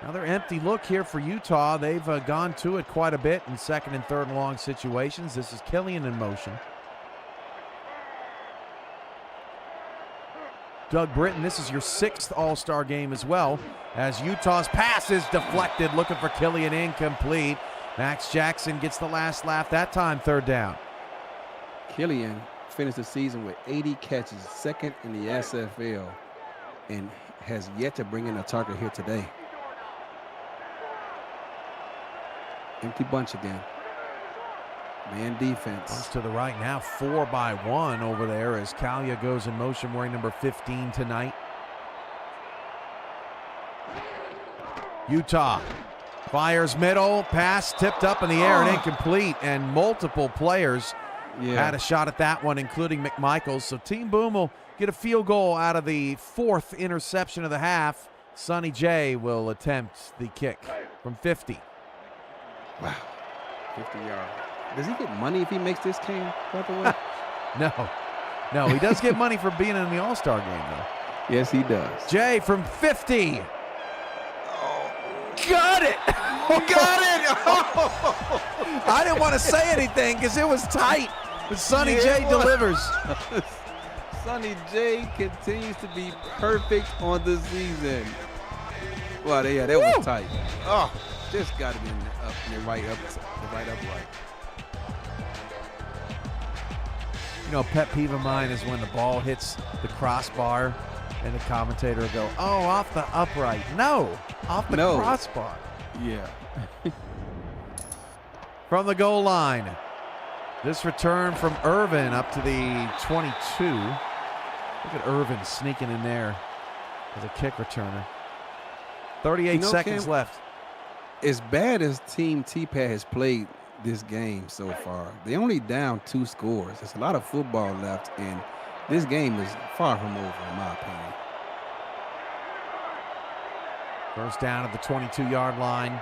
Another empty look here for Utah. They've gone to it quite a bit in second and third and long situations. This is Killian in motion. Doug Britton, this is your 6th All-Star game as well, as Utah's pass is deflected, looking for Killian, incomplete. Max Jackson gets the last laugh that time, third down. Killian finished the season with 80 catches, 2nd in the SFL, and has yet to bring in a target here today. Empty bunch again. Man defense. Bunch to the right now, 4-by-1 over there as Kalia goes in motion wearing number 15 tonight. Utah fires middle, pass tipped up in the air and incomplete, and multiple players had a shot at that one, including McMichaels. So Team Boom will get a field goal out of the 4th interception of the half. Sonny J will attempt the kick from 50. Wow, 50 yards. Does he get money if he makes this game, by the way? No, he does get money for being in the All-Star game, though. Yes, he does. Jay from 50. Got it! Got it! I didn't want to say anything because it was tight, but Sonny J delivers. Sonny J continues to be perfect on the season. Well, yeah, that was tight. Oh, just got to be in the right upright. You know, a pet peeve of mine is when the ball hits the crossbar and the commentator will go, oh, off the upright. No, off the crossbar. Yeah. From the goal line, this return from Irvin up to the 22. Look at Irvin sneaking in there as a kick returner. 38 seconds left. As bad as Team T-Pat has played this game so far, they only down 2 scores. There's a lot of football left, and this game is far from over, in my opinion. First down at the 22-yard line.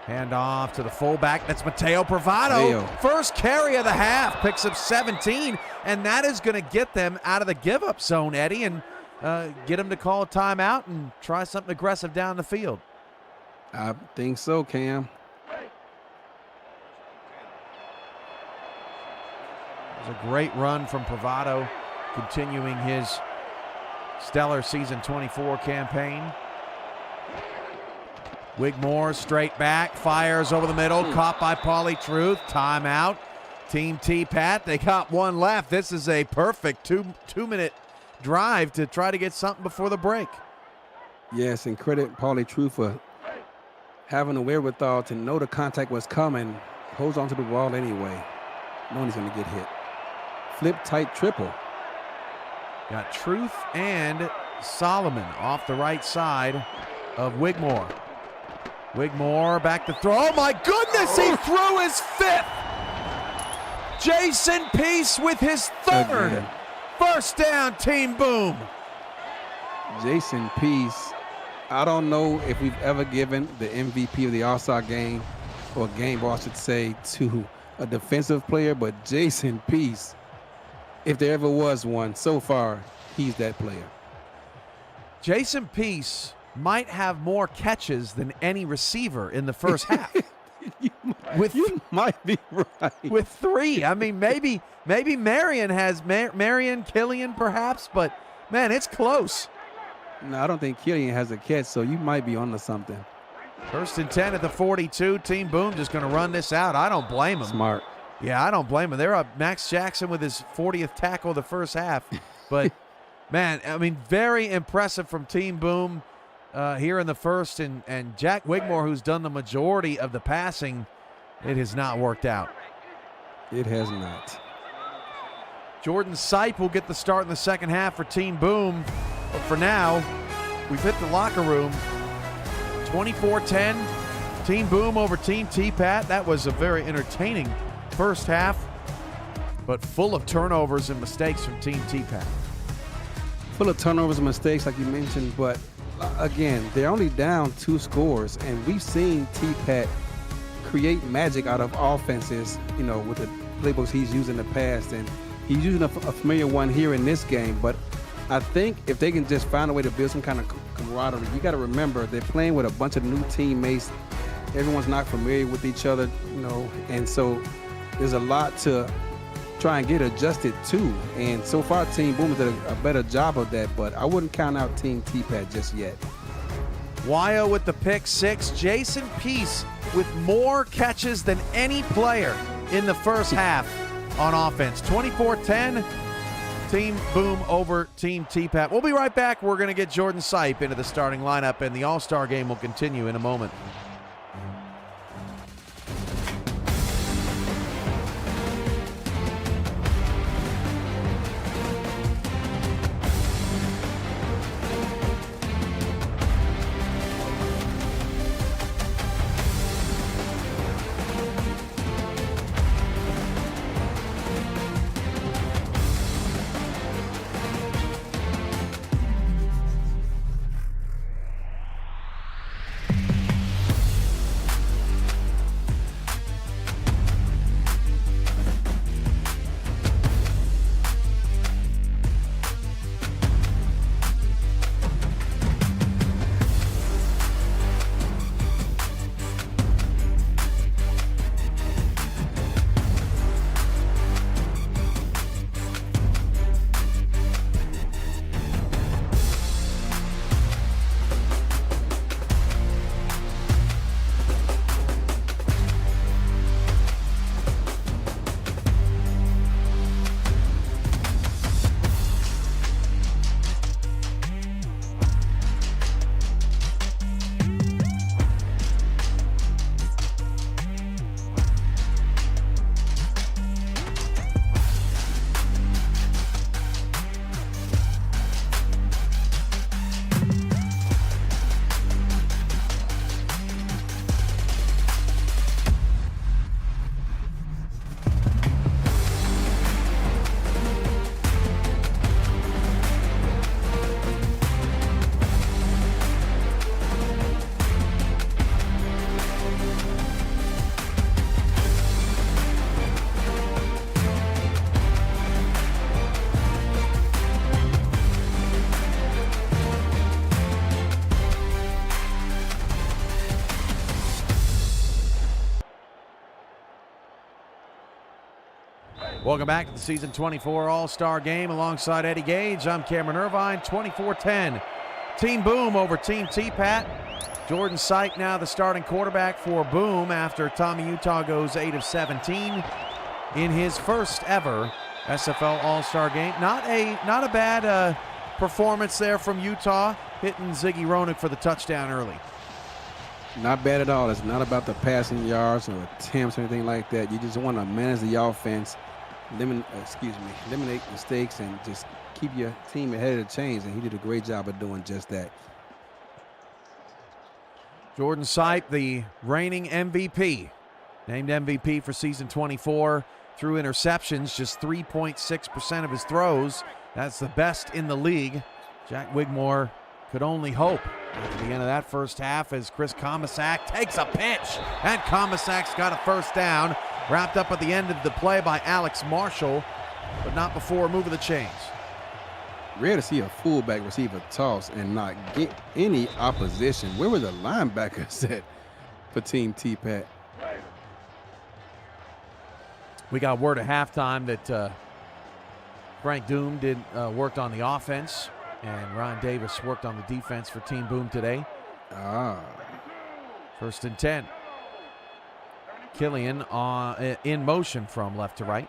Hand off to the fullback. That's Mateo Bravado. First carry of the half. Picks up 17, and that is going to get them out of the give-up zone, Eddie, and get them to call a timeout and try something aggressive down the field. I think so, Cam. It was a great run from Bravado, continuing his stellar season 24 campaign. Wigmore straight back, fires over the middle, caught by Pauly Truth. Timeout. Team T-Pat, they got one left. This is a perfect two-minute drive to try to get something before the break. Yes, and credit Pauly Truth for having the wherewithal to know the contact was coming, holds onto the ball anyway, knowing he's going to get hit. Flip tight triple. Got Truth and Solomon off the right side of Wigmore. Wigmore back to throw. Oh my goodness, he threw his 5th. Jason Peace with his 3rd. Again. First down, Team Boom. Jason Peace, I don't know if we've ever given the MVP of the All-Star game, or game ball, I should say, to a defensive player, but Jason Peace, if there ever was one, so far, he's that player. Jason Peace might have more catches than any receiver in the first half. You might be right. With 3. I mean, maybe Marion has Marion, Killian perhaps, but man, it's close. No, I don't think Killian has a catch, so you might be onto something. First and 10 at the 42. Team Boom just going to run this out. I don't blame him. Smart. Yeah, I don't blame him. They're up Max Jackson with his 40th tackle of the first half. But, man, I mean, very impressive from Team Boom here in the first. And Jack Wigmore, who's done the majority of the passing, it has not worked out. It has not. Jordan Sipe will get the start in the second half for Team Boom. But for now, we've hit the locker room. 24-10, Team Boom over Team T-Pat. That was a very entertaining first half, but full of turnovers and mistakes from Team T-Pat. Full of turnovers and mistakes, like you mentioned, but again, they're only down 2 scores, and we've seen T-Pat create magic out of offenses, you know, with the playbooks he's used in the past, and he's using a familiar one here in this game, but I think if they can just find a way to build some kind of camaraderie, you got to remember they're playing with a bunch of new teammates. Everyone's not familiar with each other, and so there's a lot to try and get adjusted to. And so far, Team Boom did a better job of that, but I wouldn't count out Team Tapat just yet. Wyo with the pick six. Jason Peace with more catches than any player in the first half on offense. 24-10. Team Boom over Team Tapat. We'll be right back. We're going to get Jordan Sipe into the starting lineup, and the All-Star game will continue in a moment. Welcome back to the Season 24 All-Star Game alongside Eddie Gage. I'm Cameron Irvine. 24-10. Team Boom over Team Tapat. Jordan Sipe now the starting quarterback for Boom after Tommy Utah goes 8 of 17 in his first ever SFL All-Star Game. Not a bad performance there from Utah, hitting Ziggy Roenick for the touchdown early. Not bad at all. It's not about the passing yards or attempts or anything like that. You just want to manage the offense, eliminate mistakes, and just keep your team ahead of the chains. And he did a great job of doing just that. Jordan Sipe, the reigning MVP, named MVP for season 24. Threw interceptions, just 3.6% of his throws. That's the best in the league. Jack Wigmore could only hope at the end of that first half as Chris Komisak takes a pitch, and Komisak's got a first down, wrapped up at the end of the play by Alex Marshall, but not before moving the chains. Rare to see a fullback receive a toss and not get any opposition. Where were the linebackers at for Team Tapat? We got word at halftime that Frank Doom worked on the offense, and Ryan Davis worked on the defense for Team Boom today. First and 10. Killian in motion from left to right.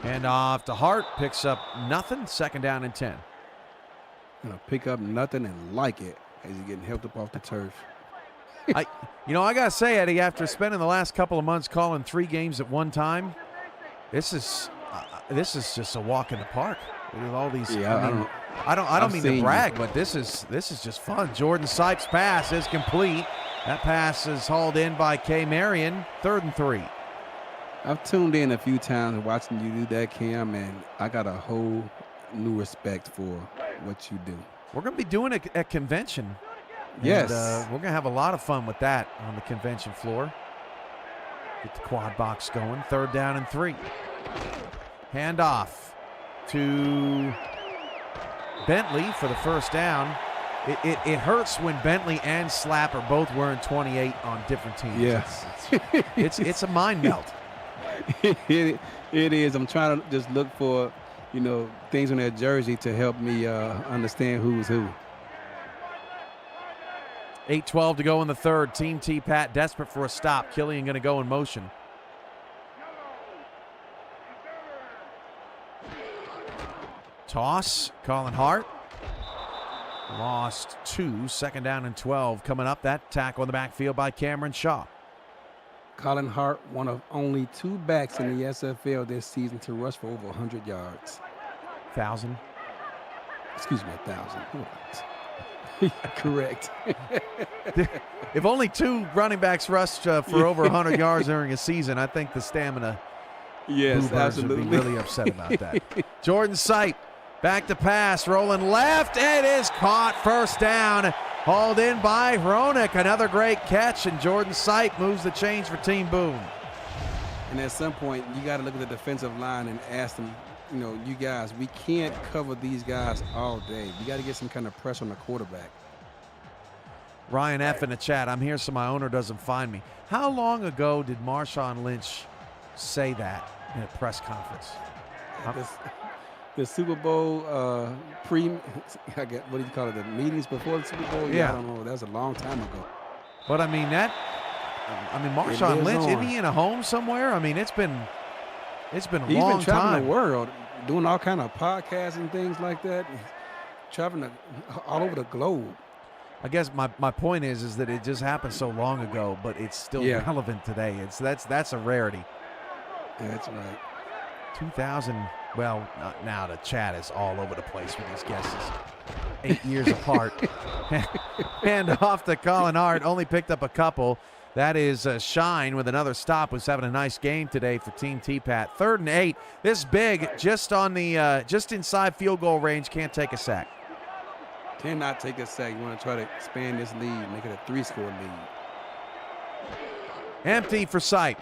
And off to Hart, picks up nothing. Second down and 10. Gonna pick up nothing and like it as he's getting helped up off the turf. I gotta say, Eddie, after spending the last couple of months calling 3 games at one time, this is just a walk in the park with all these. Yeah, I don't mean to brag, but this is just fun. Jordan Sipe's pass is complete. That pass is hauled in by K. Marion. 3rd and 3. I've tuned in a few times watching you do that, Cam, and I got a whole new respect for what you do. We're going to be doing it at convention. Yes. And, we're going to have a lot of fun with that on the convention floor. Get the quad box going. 3rd down and 3. Handoff to Bentley for the first down. It hurts when Bentley and Slap are both wearing 28 on different teams. Yes. It's a mind melt. It is. I'm trying to just look for, things on their jersey to help me understand who's who. 8:12 to go in the third. Team T-Pat desperate for a stop. Killian going to go in motion. Toss. Colin Hart. Lost 2. 2nd down and 12. Coming up, that tackle in the backfield by Cameron Shaw. Colin Hart, one of only 2 backs in the SFL this season to rush for over 100 yards. 1,000. Excuse me, 1,000. Correct. If only 2 running backs rushed for over 100 yards during a season, I think the stamina absolutely would be really upset about that. Jordan Sipe back to pass, rolling left. It is caught. First down. Hauled in by Hronik. Another great catch, and Jordan Sipe moves the chains for Team Boom. And at some point, you got to look at the defensive line and ask them, you guys, we can't cover these guys all day. We got to get some kind of pressure on the quarterback. Ryan F. in the chat, I'm here so my owner doesn't find me. How long ago did Marshawn Lynch say that in a press conference? The Super Bowl what do you call it, the meetings before the Super Bowl? Yeah. I don't know. That was a long time ago. But Marshawn Lynch, isn't he in a home somewhere? It's been a He's long been traveling time. the world, doing all kind of podcasts and things like that, traveling all over the globe. I guess my point is that it just happened so long ago, but it's still relevant today. That's a rarity. Yeah, that's right. 2000. Well, now the chat is all over the place with these guesses. 8 years apart. Hand off to Colin Hart. Only picked up a couple. That is Shine with another stop. Was having a nice game today for Team T-Pat. 3rd and 8. This big, just on the just inside field goal range. Can't take a sack. Cannot take a sack. You want to try to expand this lead, make it a 3-score lead. Empty for Sipe.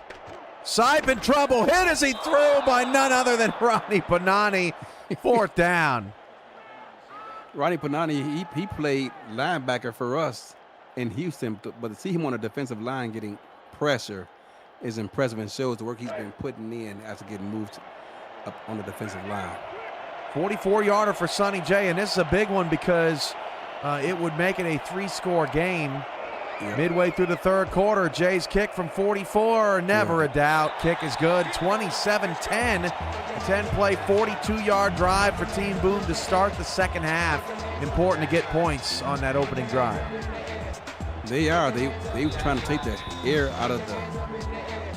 Sipe in trouble. Hit as he threw by none other than Ronnie Panani. 4th down. Ronnie Panani, he played linebacker for us in Houston, but to see him on the defensive line getting pressure is impressive and shows the work he's been putting in after getting moved up on the defensive line. 44-yarder for Sonny J, and this is a big one because it would make it a 3-score game. Yep. Midway through the 3rd quarter, Jay's kick from 44, never a doubt. Kick is good, 27-10. 10-play, 42-yard drive for Team Boom to start the 2nd half. Important to get points on that opening drive. They are. They were trying to take the air out of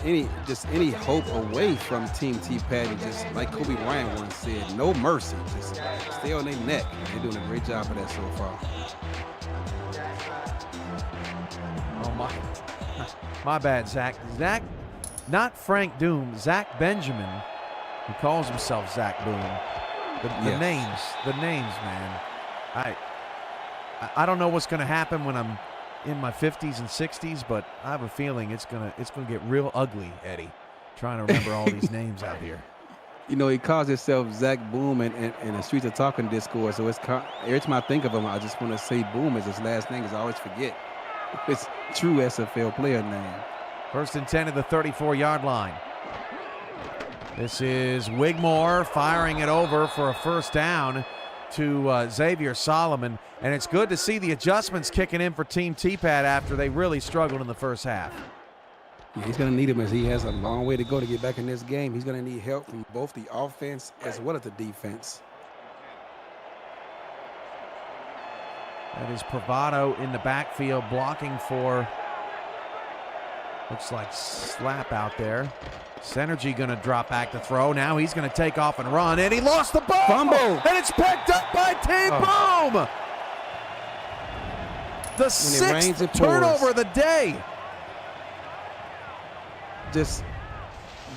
any hope away from Team T-Pat, and just like Kobe Bryant once said, no mercy. Just stay on their neck. They're doing a great job of that so far. Oh, my bad, Zach. Zach, not Frank Doom, Zach Benjamin, who calls himself Zach Boom. The names, man. I don't know what's going to happen when I'm in my 50s and 60s, but I have a feeling it's gonna get real ugly, Eddie, trying to remember all these names out here. He calls himself Zach Boom in the Streets of Talking discourse, so every time I think of him, I just want to say Boom as his last name, because I always forget. It's true SFL player name. 1st and 10 at the 34-yard line. This is Wigmore firing it over for a 1st down to Xavier Solomon, and it's good to see the adjustments kicking in for Team T-Pat after they really struggled in the 1st half. Yeah, he's going to need him, as he has a long way to go to get back in this game. He's going to need help from both the offense as well as the defense. That is Pravado in the backfield blocking for, looks like Slap out there. Synergy going to drop back to throw. Now he's going to take off and run, and he lost the ball. Fumble. And it's picked up by Team Boom. The 6th turnover of the day. Just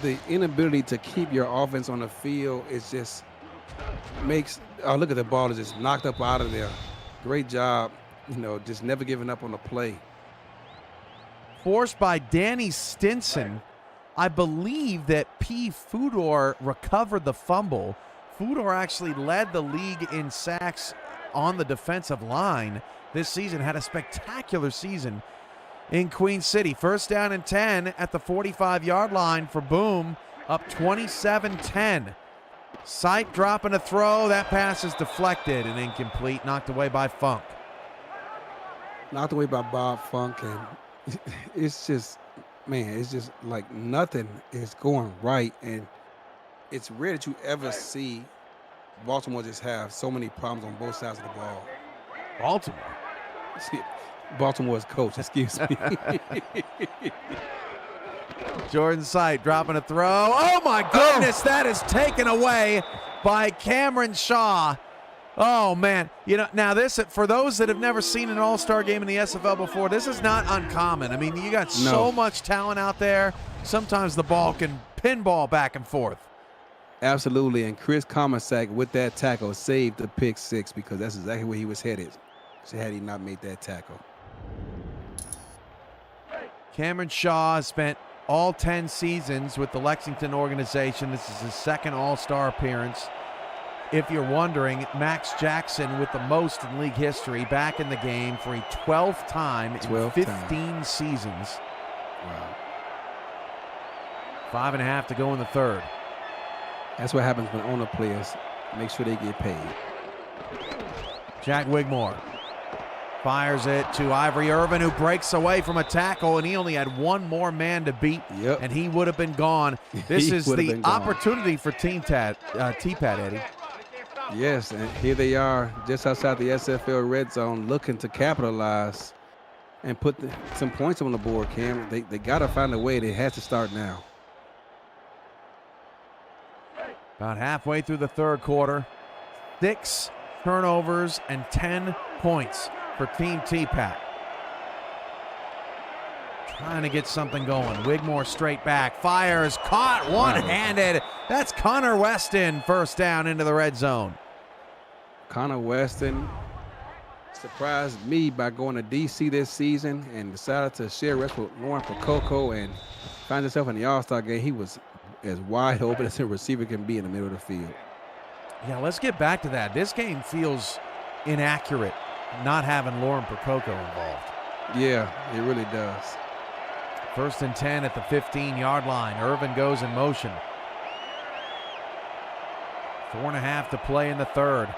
the inability to keep your offense on the field is just makes, look at the ball, is just knocked up out of there. Great job, just never giving up on the play. Forced by Danny Stinson. I believe that P. Fudor recovered the fumble. Fudor actually led the league in sacks on the defensive line this season, had a spectacular season in Queen City. First down and 10 at the 45-yard line for Boom, up 27-10. Sight dropping a throw. That pass is deflected and incomplete, knocked away by Funk. Knocked away by Bob Funk, and it's just, man, it's just like nothing is going right. And it's rare that you ever see Baltimore just have so many problems on both sides of the ball. Baltimore's coach, excuse me. Jordan Sight dropping a throw. Oh my goodness, that is taken away by Cameron Shaw. Oh man, you know, now this, for those that have never seen an all-star game in the SFL before, this is not uncommon. I mean, you got so much talent out there. Sometimes the ball can pinball back and forth. Absolutely, and Chris Comersack with that tackle saved the pick six, because that's exactly where he was headed had he not made that tackle. Cameron Shaw has spent all 10 seasons with the Lexington organization. This is his second all-star appearance. If you're wondering, Max Jackson with the most in league history back in the game for a 12th time in 15 seasons. Wow. 5.5 to go in the third. That's what happens when owner players make sure they get paid. Jack Wigmore fires it to Ivory Irvin, who breaks away from a tackle, and he only had one more man to beat, and he would have been gone. This is the opportunity for T-Pat, Eddie. Yes, and here they are just outside the SFL red zone, looking to capitalize and put some points on the board, Cam. They got to find a way. They have to start now. About halfway through the third quarter, 6 turnovers and 10 points for Team T-Pat. Trying to get something going. Wigmore straight back, fires, caught one-handed. That's Connor Weston, first down into the red zone. Connor Weston surprised me by going to D.C. this season and decided to share rest with Lauren Prococo and find himself in the All-Star game. He was as wide open as a receiver can be in the middle of the field. Yeah, let's get back to that. This game feels inaccurate, not having Lauren Prococo involved. Yeah, it really does. First and 10 at the 15-yard line. Irvin goes in motion. 4.5 to play in the third.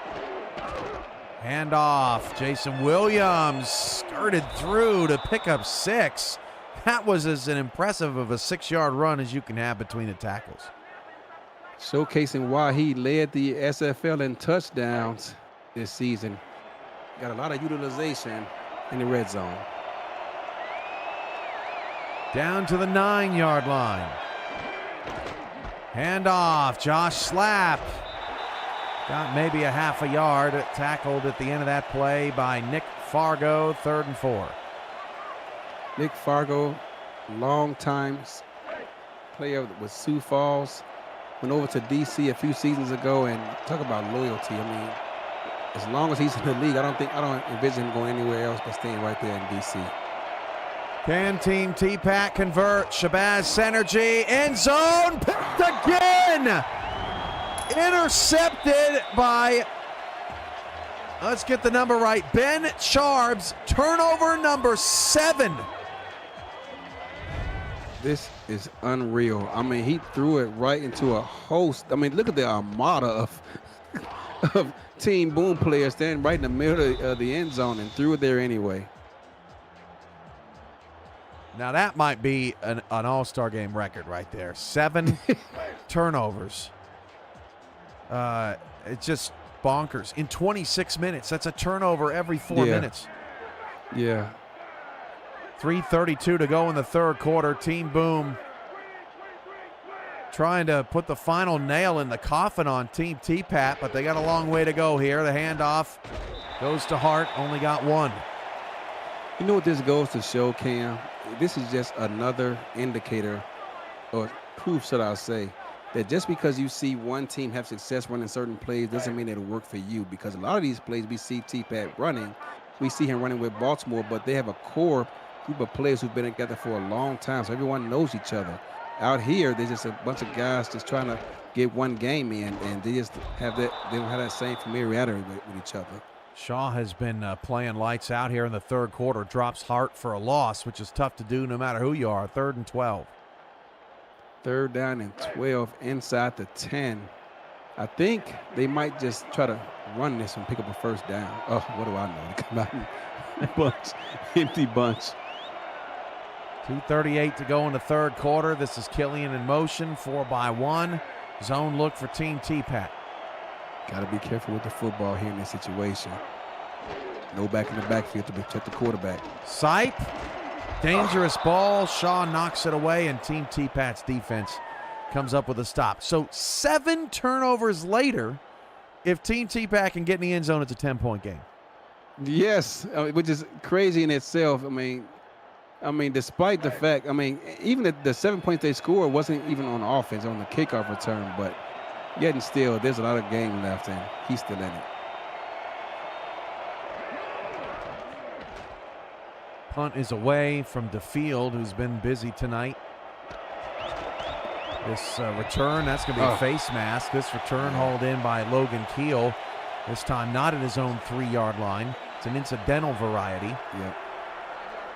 Handoff. Jason Williams skirted through to pick up 6. That was as impressive of a 6-yard run as you can have between the tackles. Showcasing why he led the SFL in touchdowns this season. Got a lot of utilization in the red zone. Down to the 9-yard line. Handoff. Josh Slapp got maybe a half a yard. Tackled at the end of that play by Nick Fargo, 3rd and 4. Nick Fargo, long-time player with Sioux Falls. Went over to D.C. a few seasons ago, and talk about loyalty. I mean, as long as he's in the league, I don't envision him going anywhere else but staying right there in D.C. Can Team T-Pat convert? Shabazz Synergy, end zone, picked again! Intercepted by, let's get the number right, Ben Charbs, turnover number 7. This is unreal. I mean, he threw it right into a host. I mean, look at the armada of Team Boom players standing right in the middle of the end zone and threw it there anyway. Now that might be an all-star game record right there. 7 turnovers. It's just bonkers. In 26 minutes, that's a turnover every 4 minutes. Yeah. 3:32 to go in the third quarter. Team Boom trying to put the final nail in the coffin on Team T-Pat, but they got a long way to go here. The handoff goes to Hart, only got 1. You know what this goes to show, Cam? This is just another indicator, or proof, should I say, that just because you see one team have success running certain plays doesn't mean it'll work for you, because a lot of these plays we see T-Pat running, we see him running with Baltimore, but they have a core group of players who've been together for a long time, so everyone knows each other. out here, there's just a bunch of guys just trying to get one game in, and they just have that. They don't have that same familiarity with each other. Shaw has been playing lights out here in the third quarter. Drops Hart for a loss, which is tough to do no matter who you are. 3rd and 12. 3rd down and 12 inside the 10. I think they might just try to run this and pick up a 1st down. Oh, what do I know? They come out in bunch, empty bunch. 2:38 to go in the third quarter. This is Killian in motion, 4-by-1. Zone look for Team Tapat. Got to be careful with the football here in this situation. No back in the backfield to protect the quarterback. Sipe, dangerous ball. Shaw knocks it away, and Team Tapat's defense comes up with a stop. So 7 turnovers later, if Team Tapat can get in the end zone, it's a 10-point game. Yes, which is crazy in itself. I mean, despite the fact, even the 7 points they scored wasn't even on offense, on the kickoff return, but yet and still, there's a lot of game left, and he's still in it. Punt is away from DeField, who's been busy tonight. This return, that's going to be a face mask. This return hauled in by Logan Keel. This time not at his own 3-yard line. It's an incidental variety. Yep.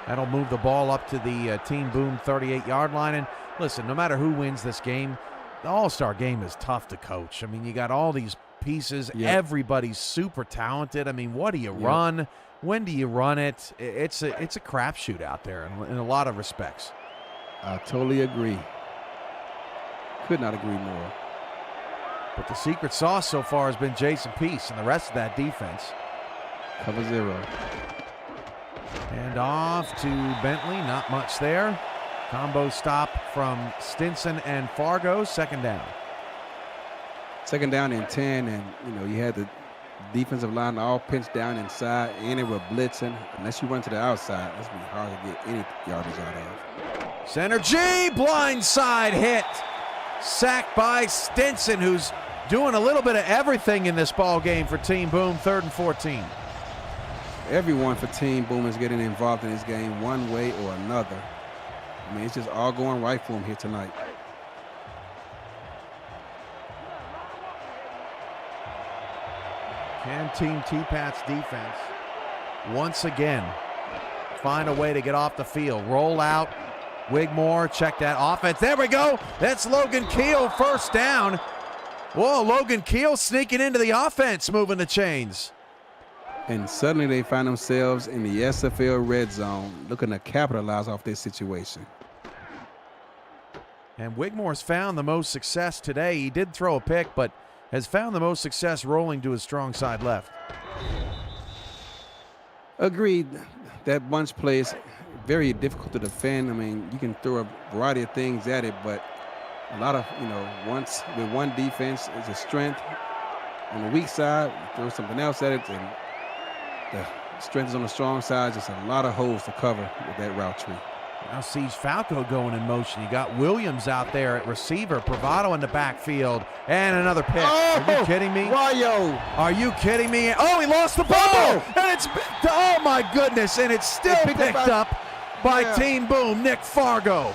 That'll move the ball up to the Team Boom 38-yard line. And listen, no matter who wins this game, the All-Star game is tough to coach. I mean, you got all these pieces. Yep. Everybody's super talented. I mean, what do you run? When do you run it? It's a crapshoot out there in a lot of respects. I totally agree. Could not agree more. But the secret sauce so far has been Jason Peace and the rest of that defense. Cover 0. And off to Bentley, not much there. Combo stop from Stinson and Fargo, 2nd down. 2nd down and 10, and you had the defensive line all pinched down inside, and they were blitzing. Unless you run to the outside, that's going to be hard to get any yardage out of. Center G, blindside hit. Sacked by Stinson, who's doing a little bit of everything in this ball game for Team Boom. 3rd and 14. Everyone for Team Boom is getting involved in this game one way or another. I mean, it's just all going right for them here tonight. Can Team Tapat's defense once again find a way to get off the field? Roll out. Wigmore, check that offense. There we go. That's Logan Keel, 1st down. Whoa, Logan Keel sneaking into the offense, moving the chains. And suddenly they find themselves in the SFL red zone, looking to capitalize off this situation. And Wigmore's found the most success today. He did throw a pick, but has found the most success rolling to his strong side left. Agreed. That bunch play is very difficult to defend. I mean, you can throw a variety of things at it, but a lot of, once with one defense is a strength. On the weak side, throw something else at it, and the strength is on the strong side. Just a lot of holes to cover with that route tree. Now sees Falco going in motion. You got Williams out there at receiver, Bravado in the backfield, and another pick. Oh, are you kidding me? Wayo. Are you kidding me? Oh, he lost the ball, and it's, oh my goodness, and it's still picked up by Team Boom, Nick Fargo.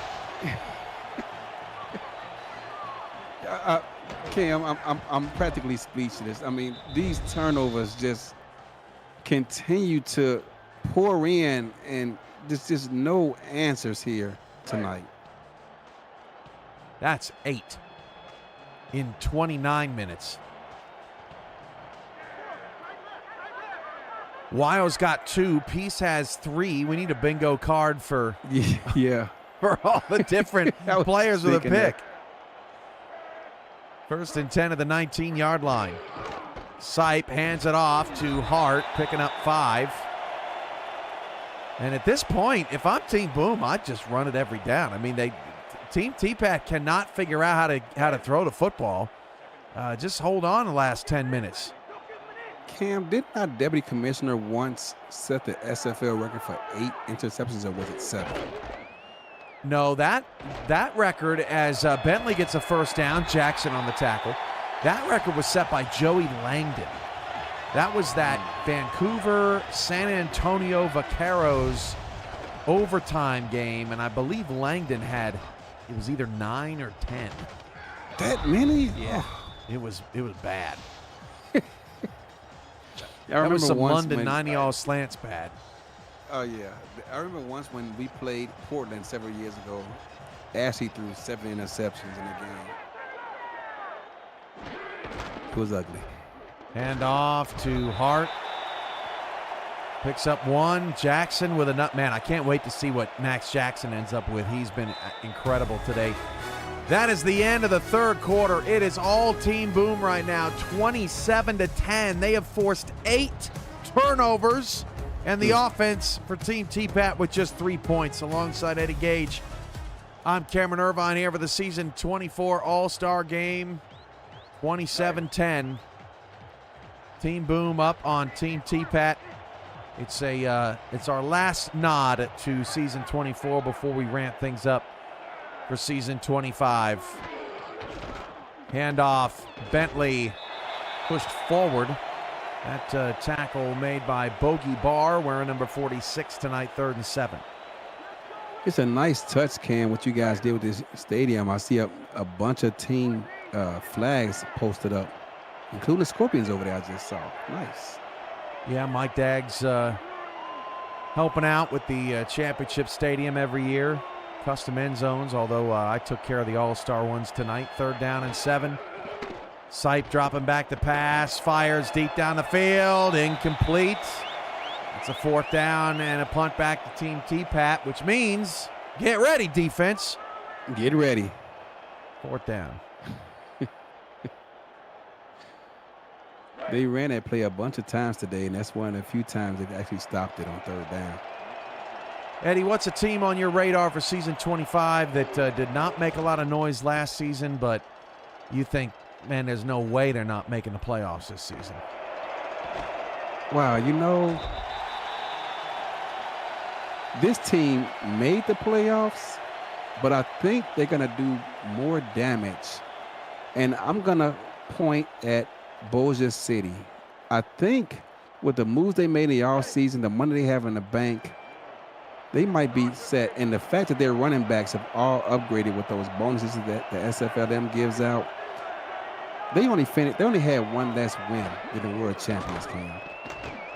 Cam, I'm practically speechless. I mean, these turnovers just continue to pour in, and there's just no answers here tonight. That's 8 in 29 minutes. Wyo's got 2. Peace has 3. We need a bingo card for for all the different players with a pick. 1st and 10 at the 19-yard line. Sipe hands it off to Hart, picking up 5. And at this point, if I'm Team Boom, I'd just run it every down. I mean, Team Tapat cannot figure out how to throw the football. Just hold on the last 10 minutes. Cam, did not Deputy Commissioner once set the SFL record for 8 interceptions, or was it 7? No, that record, as Bentley gets a 1st down, Jackson on the tackle, that record was set by Joey Langdon. That was that Vancouver San Antonio Vaqueros overtime game, and I believe Langdon had it was either 9 or 10. That many? Yeah, it was bad. I That remember was some once London when, 90 all slants bad. Oh yeah, I remember once when we played Portland several years ago. Ashley threw 7 interceptions in the game. It was ugly. Hand off to Hart. Picks up one. Jackson with a nut. Man, I can't wait to see what Max Jackson ends up with. He's been incredible today. That is the end of the third quarter. It is all Team Boom right now, 27-10. They have forced 8 turnovers, and the offense for Team T-Pat with just 3 points alongside Eddie Gage. I'm Cameron Irvine here for the Season 24 All-Star Game, 27-10. Team Boom up on Team T-Pat. It's our last nod to Season 24 before we ramp things up for Season 25. Handoff, Bentley pushed forward. That tackle made by Bogey Barr, wearing number 46 tonight, 3rd and 7. It's a nice touch, Cam, what you guys did with this stadium. I see a bunch of team flags posted up, including the Scorpions over there I just saw. Nice. Yeah, Mike Daggs helping out with the championship stadium every year. Custom end zones, although I took care of the all-star ones tonight. 3rd down and 7. Sipe dropping back the pass, fires deep down the field, incomplete. It's a 4th down and a punt back to Team T-Pat, which means get ready, defense. Get ready. 4th down. They ran that play a bunch of times today, and that's one of the few times they've actually stopped it on 3rd down. Eddie, what's a team on your radar for Season 25 that did not make a lot of noise last season, but you think, man, there's no way they're not making the playoffs this season? Wow, you know, this team made the playoffs, but I think they're going to do more damage. And I'm going to point at Bossier City. I think with the moves they made in the offseason, the money they have in the bank, they might be set. And the fact that their running backs have all upgraded with those bonuses that the SFL gives out, they only had one less win than the world champions came.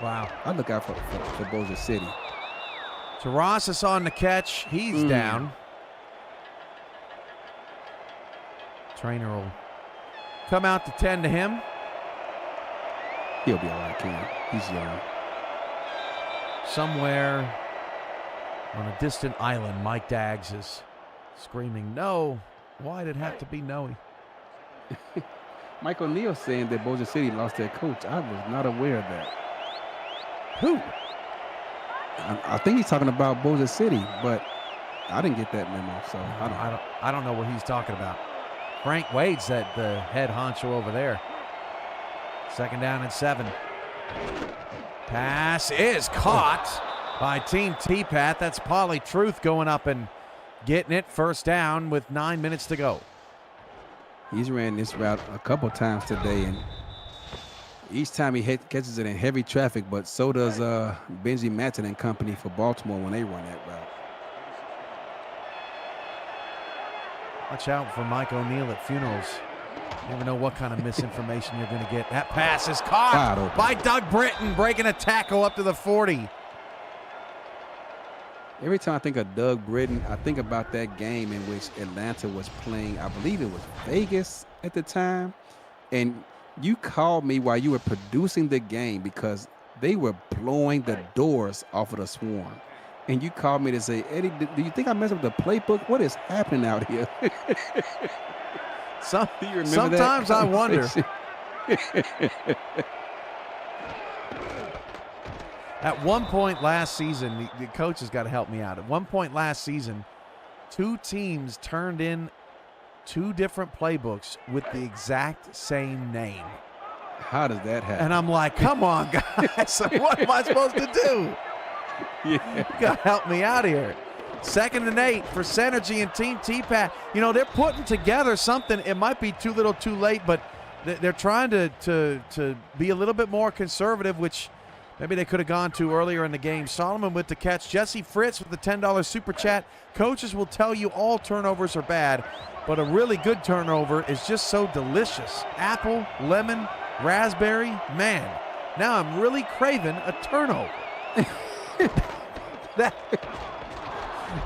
Wow. I look out for Bossier City. Terrasas on the catch. He's down. Trainer will come out to tend to him. He'll be all right, Cam. He's young. Somewhere on a distant island, Mike Daggs is screaming, "No!" Why did it have to be Noe? Mike O'Neal saying that Bossier City lost their coach. I was not aware of that. Who? I think he's talking about Bossier City, but I didn't get that memo, so I don't know what he's talking about. Frank Wade's the head honcho over there. 2nd down and 7. Pass is caught by Team T-Pat. That's Polly Truth going up and getting it. 1st down with 9 minutes to go. He's ran this route a couple times today, and each time he catches it in heavy traffic, but so does Benji Matson and company for Baltimore when they run that route. Watch out for Mike O'Neal at funerals. You never know what kind of misinformation you're going to get. That pass is caught by Doug Britton, breaking a tackle up to the 40. Every time I think of Doug Britton, I think about that game in which Atlanta was playing, I believe it was Vegas at the time. And you called me while you were producing the game because they were blowing the doors off of the Swarm. And you called me to say, "Eddie, do you think I messed up the playbook? What is happening out here?" Sometimes I wonder. At one point last season, the coach has got to help me out. At one point last season, 2 teams turned in 2 different playbooks with the exact same name. How does that happen? And I'm like, come on, guys. What am I supposed to do? Yeah. You got to help me out here. 2nd and 8 for Synergy and Team T-Pat. You know, they're putting together something. It might be too little too late, but they're trying to be a little bit more conservative, which Maybe they could have gone to earlier in the game. Solomon with the catch. Jesse Fritz with the $10 super chat. Coaches will tell you all turnovers are bad, but a really good turnover is just so delicious. Apple, lemon, raspberry, man. Now I'm really craving a turnover.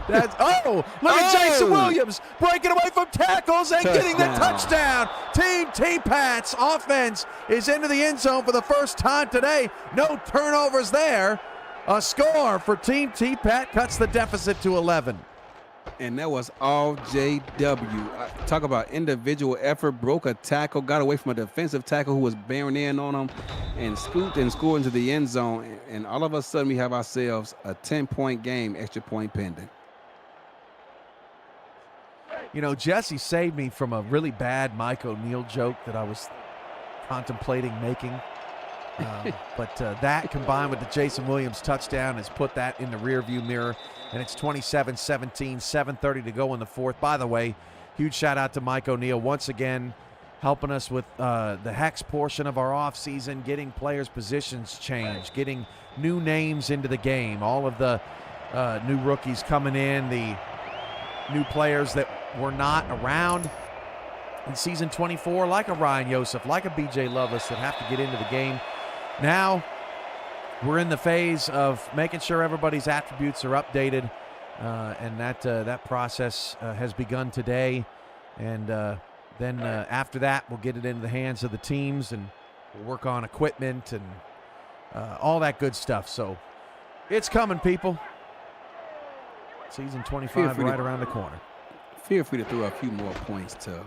Look at Jason Williams breaking away from tackles and getting the touchdown. Team T-Pat's offense is into the end zone for the first time today. No turnovers there. A score for Team T-Pat cuts the deficit to 11. And that was all JW. Talk about individual effort, broke a tackle, got away from a defensive tackle who was bearing in on him, and scooped and scored into the end zone. And all of a sudden, we have ourselves a 10-point game, extra point pending. You know, Jesse saved me from a really bad Mike O'Neill joke that I was contemplating making. But that combined with the Jason Williams touchdown has put that in the rearview mirror, and it's 27-17, 7:30 to go in the fourth. By the way, huge shout out to Mike O'Neill once again, helping us with the Hex portion of our offseason, getting players' positions changed, getting new names into the game, all of the new rookies coming in, the new players that were not around in season 24, like a Ryan Yosef, like a BJ Loveless, that have to get into the game. Now we're in the phase of making sure everybody's attributes are updated, and that process has begun today. And then after that, we'll get it into the hands of the teams, and we'll work on equipment and all that good stuff. So it's coming, people. Season 25 right around the corner. Feel free to throw a few more points to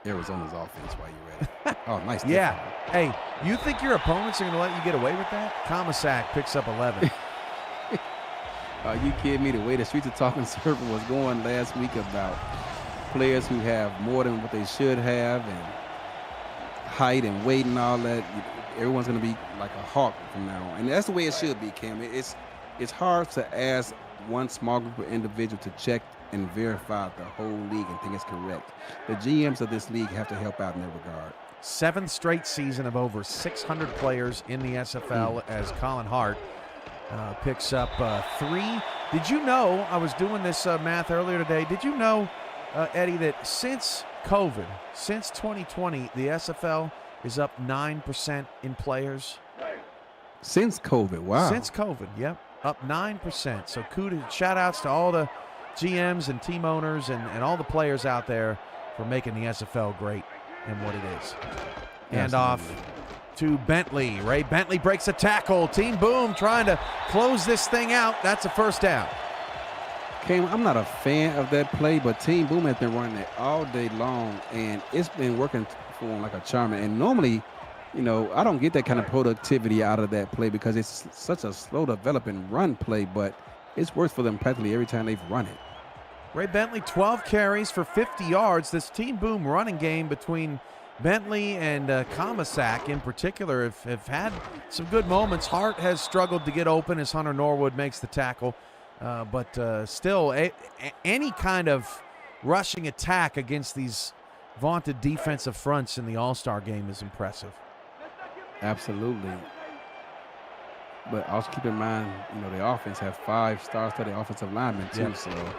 Arizona's offense while you're at it. Oh, nice. Yeah. Hey, you think your opponents are going to let you get away with that? Comisac picks up 11. Are you kidding me? The way the Streets of Talking Serpent was going last week about players who have more than what they should have, and height and weight and all that, everyone's going to be like a hawk from now on. And that's the way it should be, Cam. It's hard to ask one small group of individuals to check and verify the whole league and think it's correct. The GMs of this league have to help out in that regard. 7th straight season of over 600 players in the SFL as Colin Hart picks up 3. Did you know, I was doing this math earlier today, did you know, Eddie, that since COVID, since 2020, the SFL is up 9% in players? Since COVID, wow. Since COVID, yep, up 9%. So shout outs to all the GMs and team owners and all the players out there for making the SFL great and what it is. Hand off to Bentley. Ray Bentley breaks a tackle. Team Boom trying to close this thing out. That's a first down. Cam, I'm not a fan of that play, but Team Boom has been running it all day long, and it's been working for them like a charm. And normally, you know, I don't get that kind of productivity out of that play because it's such a slow developing run play, but it's worked for them practically every time they've run it. Ray Bentley, 12 carries for 50 yards. This Team Boom running game between Bentley and Comisac in particular have had some good moments. Hart has struggled to get open as Hunter Norwood makes the tackle. But still, any kind of rushing attack against these vaunted defensive fronts in the All-Star game is impressive. Absolutely. But also keep in mind, you know, the offense have 5 star-studded offensive linemen too. Yep. So,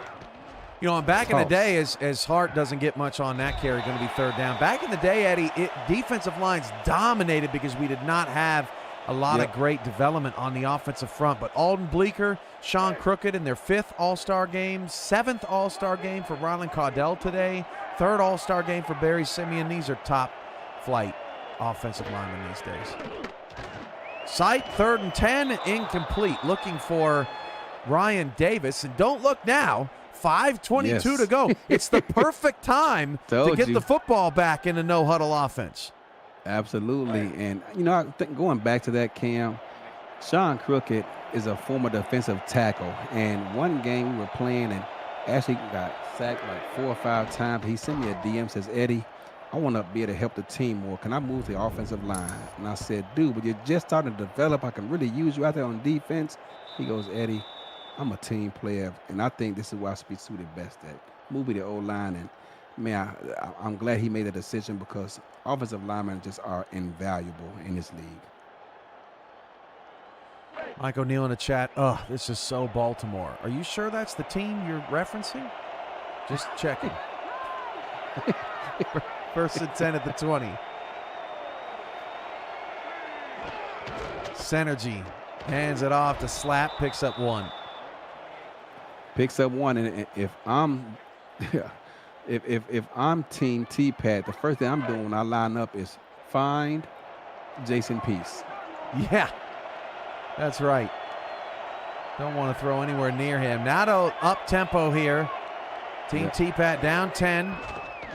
you know, and back in the day, as Hart doesn't get much on that carry, going to be third down. Back in the day, Eddie, defensive lines dominated because we did not have a lot of great development on the offensive front. But Alden Bleeker, Sean Crooked in their 5th All-Star game, 7th All-Star game for Ryland Caudell today, 3rd All-Star game for Barry Simeon. These are top-flight offensive linemen these days. Sight, 3rd and 10, incomplete. Looking for Ryan Davis. And don't look now, 5:22 to go. It's the perfect time to get the football back in a no-huddle offense. Absolutely. And, you know, I think going back to that, Cam, Sean Crooked is a former defensive tackle. And one game we were playing and actually got sacked like 4 or 5 times. He sent me a DM, says, Eddie, I want to be able to help the team more. Can I move the offensive line? And I said, dude, but you're just starting to develop. I can really use you out there on defense. He goes, Eddie, I'm a team player, and I think this is where I should be suited best at. Moving the O-line. And, man, I'm glad he made that decision because offensive linemen just are invaluable in this league. Mike O'Neill in the chat. Oh, this is so Baltimore. Are you sure that's the team you're referencing? Just checking. First and 10 at the 20. Synergy hands it off to Slap, picks up 1. Picks up 1, and if I'm if I'm Team T-Pat, the first thing I'm doing when I line up is find Jason Peace. Yeah, that's right. Don't want to throw anywhere near him. Now to up tempo here. Team T-Pat down 10.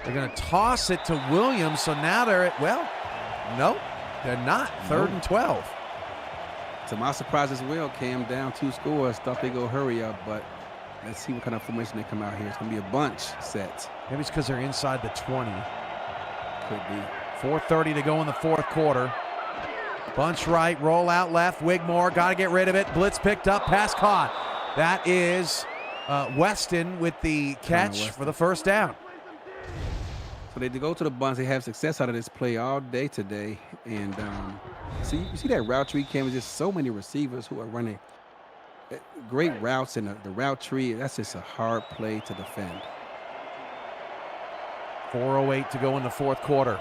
They're going to toss it to Williams. So now they're at, well, no, they're not. 3rd and 12. To my surprise as well, Cam down 2 scores. Thought they go hurry up, but let's see what kind of formation they come out here. It's going to be a bunch set. Maybe it's because they're inside the 20. Could be. 4:30 to go in the 4th quarter. Bunch right, roll out left. Wigmore, got to get rid of it. Blitz picked up, pass caught. That is Weston with the catch for the first down. So they go to the bunch. They have success out of this play all day today. And you see that route tree, Cam, is just so many receivers who are running great routes in the route tree. That's just a hard play to defend. 4:08 to go in the 4th quarter.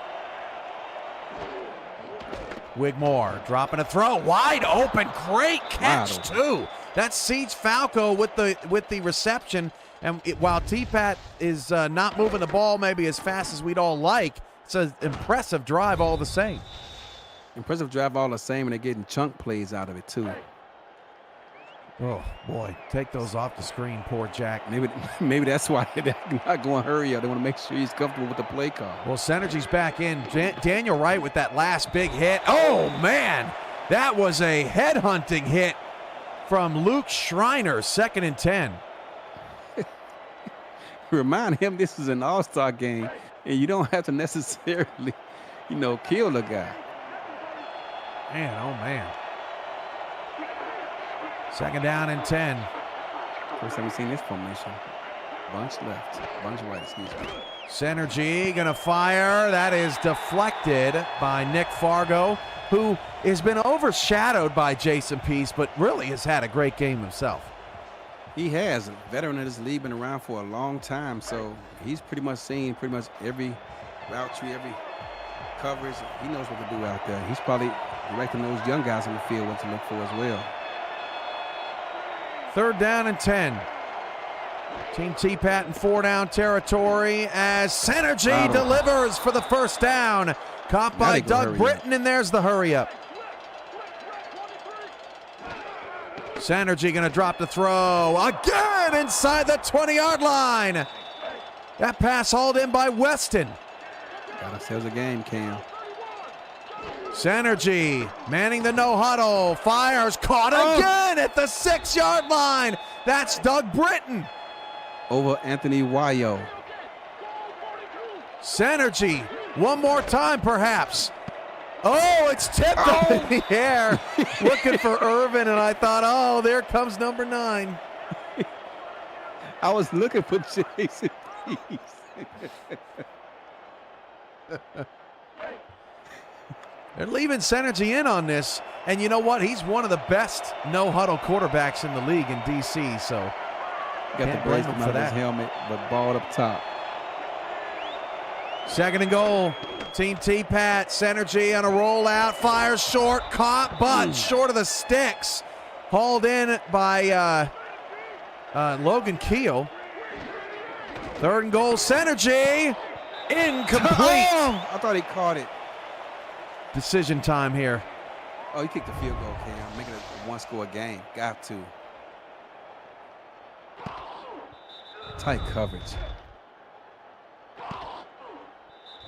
Wigmore dropping a throw, wide open, great catch too. That's Siege Falco with the reception, and while T-Pat is not moving the ball maybe as fast as we'd all like, it's an impressive drive all the same. Impressive drive all the same, and they're getting chunk plays out of it too. Oh boy, take those off the screen, poor Jack. Maybe that's why they're not going to hurry up. They want to make sure he's comfortable with the play call. Well, Synergy's back in. Daniel Wright with that last big hit. Oh man, that was a headhunting hit from Luke Schreiner. 2nd and 10. Remind him this is an all-star game, and you don't have to necessarily, kill the guy. Man, oh man. 2nd down and 10. First time we've seen this formation. Bunch left, bunch right, excuse me. Synergy gonna fire. That is deflected by Nick Fargo, who has been overshadowed by Jason Peace, but really has had a great game himself. He has. A veteran of this league, been around for a long time, so he's pretty much seen every route tree, every coverage. He knows what to do out there. He's probably directing those young guys on the field what to look for as well. 3rd down and 10. Team T-Pat in 4-down territory as Synergy delivers for the first down. Caught by Doug Britton, and there's the hurry up. Synergy going to drop the throw again inside the 20-yard line. That pass hauled in by Weston. Got ourselves a game, Cam. Synergy manning the no huddle, fires, caught again at the 6-yard line. That's Doug Britton. Over Anthony Wayo. Synergy, one more time perhaps. Oh, it's tipped over the air. Looking for Irvin, and I thought, oh, there comes number 9. I was looking for Jason Peace. They're leaving Synergy in on this, and you know what? He's one of the best no-huddle quarterbacks in the league in D.C., so got the brace for that helmet, but balled up top. 2nd and goal. Team T-Pat, Synergy on a rollout, fires short, caught, but short of the sticks. Hauled in by Logan Keel. 3rd and goal, Synergy, incomplete. Oh, I thought he caught it. Decision time here. Oh, he kicked the field goal, Cam. Making it a 1-score game. Got to. Tight coverage.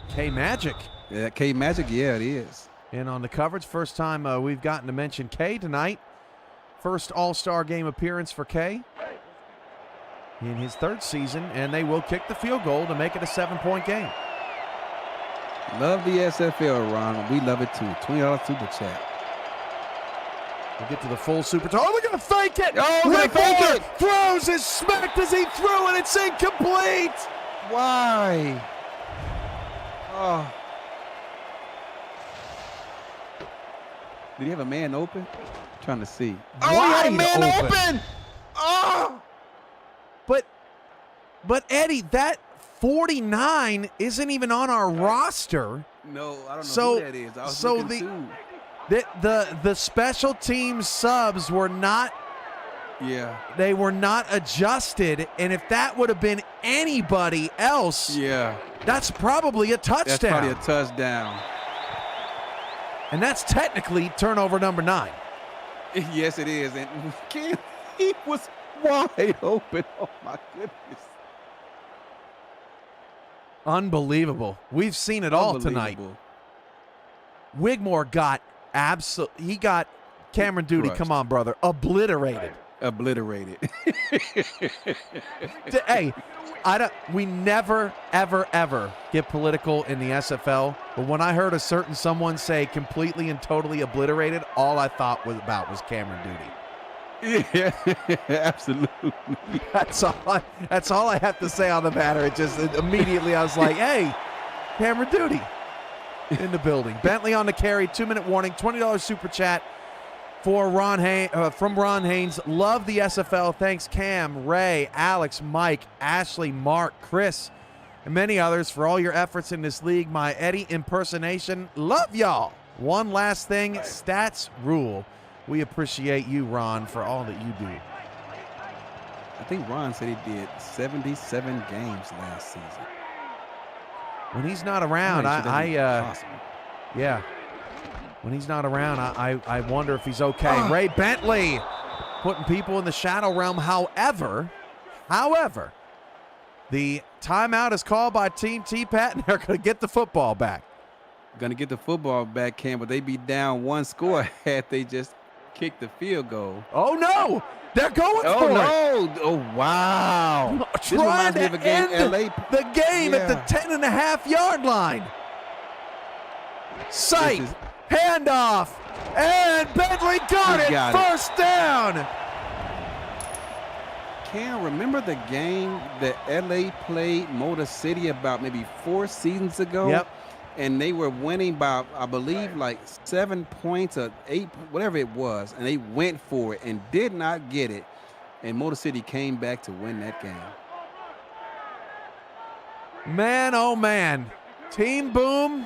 K-Magic. Yeah, K-Magic, yeah, it is. And on the coverage, first time we've gotten to mention K tonight. First All-Star game appearance for K in his 3rd season, and they will kick the field goal to make it a 7-point game. Love the SFL, Ron. We love it too. $20 super chat. We'll get to the full super talk. Oh, they're going to fake it. Oh, they're going to fake it. Throws is smacked as he threw, and it's incomplete. Why? Oh. Did he have a man open? Trying to see. Wide he had a man open. open. Oh! But Eddie, that 49 isn't even on our roster. No, I don't know So- who that is. I was so looking the- too. The special teams subs were not Yeah. they were not adjusted, and if that would have been anybody else, Yeah. that's probably a touchdown. That's probably a touchdown. And that's technically turnover number 9. Yes, it is. And he was wide open. Oh, my goodness. Unbelievable. We've seen it all tonight. Unbelievable. Wigmore got he got Cameron Duty, Crushed. come on, brother, obliterated. Obliterated. Hey, we never, ever, ever get political in the SFL, but when I heard a certain someone say completely and totally obliterated, all I thought was Cameron Duty. Yeah, absolutely. That's all I have to say on the matter. It just immediately I was like, hey, Cameron Duty in the building. Bentley on the carry, 2-minute warning, $20 super chat for from Ron Haynes. Love the SFL. Thanks Cam, Ray, Alex, Mike, Ashley, Mark, Chris, and many others for all your efforts in this league. My Eddie impersonation. Love y'all. One last thing, stats rule. We appreciate you, Ron, for all that you do. I think Ron said he did 77 games last season. When he's not around, yeah. When he's not around, I wonder if he's okay. Ray Bentley putting people in the shadow realm. However, the timeout is called by Team Tapat, and they're going to get the football back. Going to get the football back, Cam, but they'd be down one score had they just kicked the field goal. Oh, no. They're going for it. No. Oh, wow. This Trying reminds me to of a game end LA. the game at the Yeah. 10.5-yard line. Sight, handoff, and Bentley got He it. got it. First down. Cam, remember the game that LA played Motor City about maybe 4 seasons ago? Yep. And they were winning by, I believe, like 7 points or 8, whatever it was. And they went for it and did not get it. And Motor City came back to win that game. Man, oh man. Team Boom.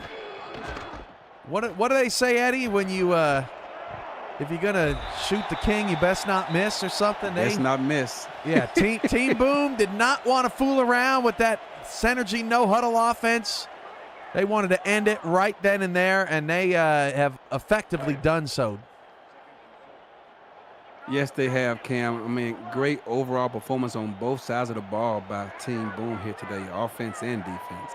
What do they say, Eddie, when you if you're gonna shoot the king, you best not miss or something? Let's not miss. Yeah, Team Boom did not want to fool around with that synergy no huddle offense. They wanted to end it right then and there, and they have effectively done so. Yes, they have, Cam. I mean, great overall performance on both sides of the ball by Team Boom here today, offense and defense.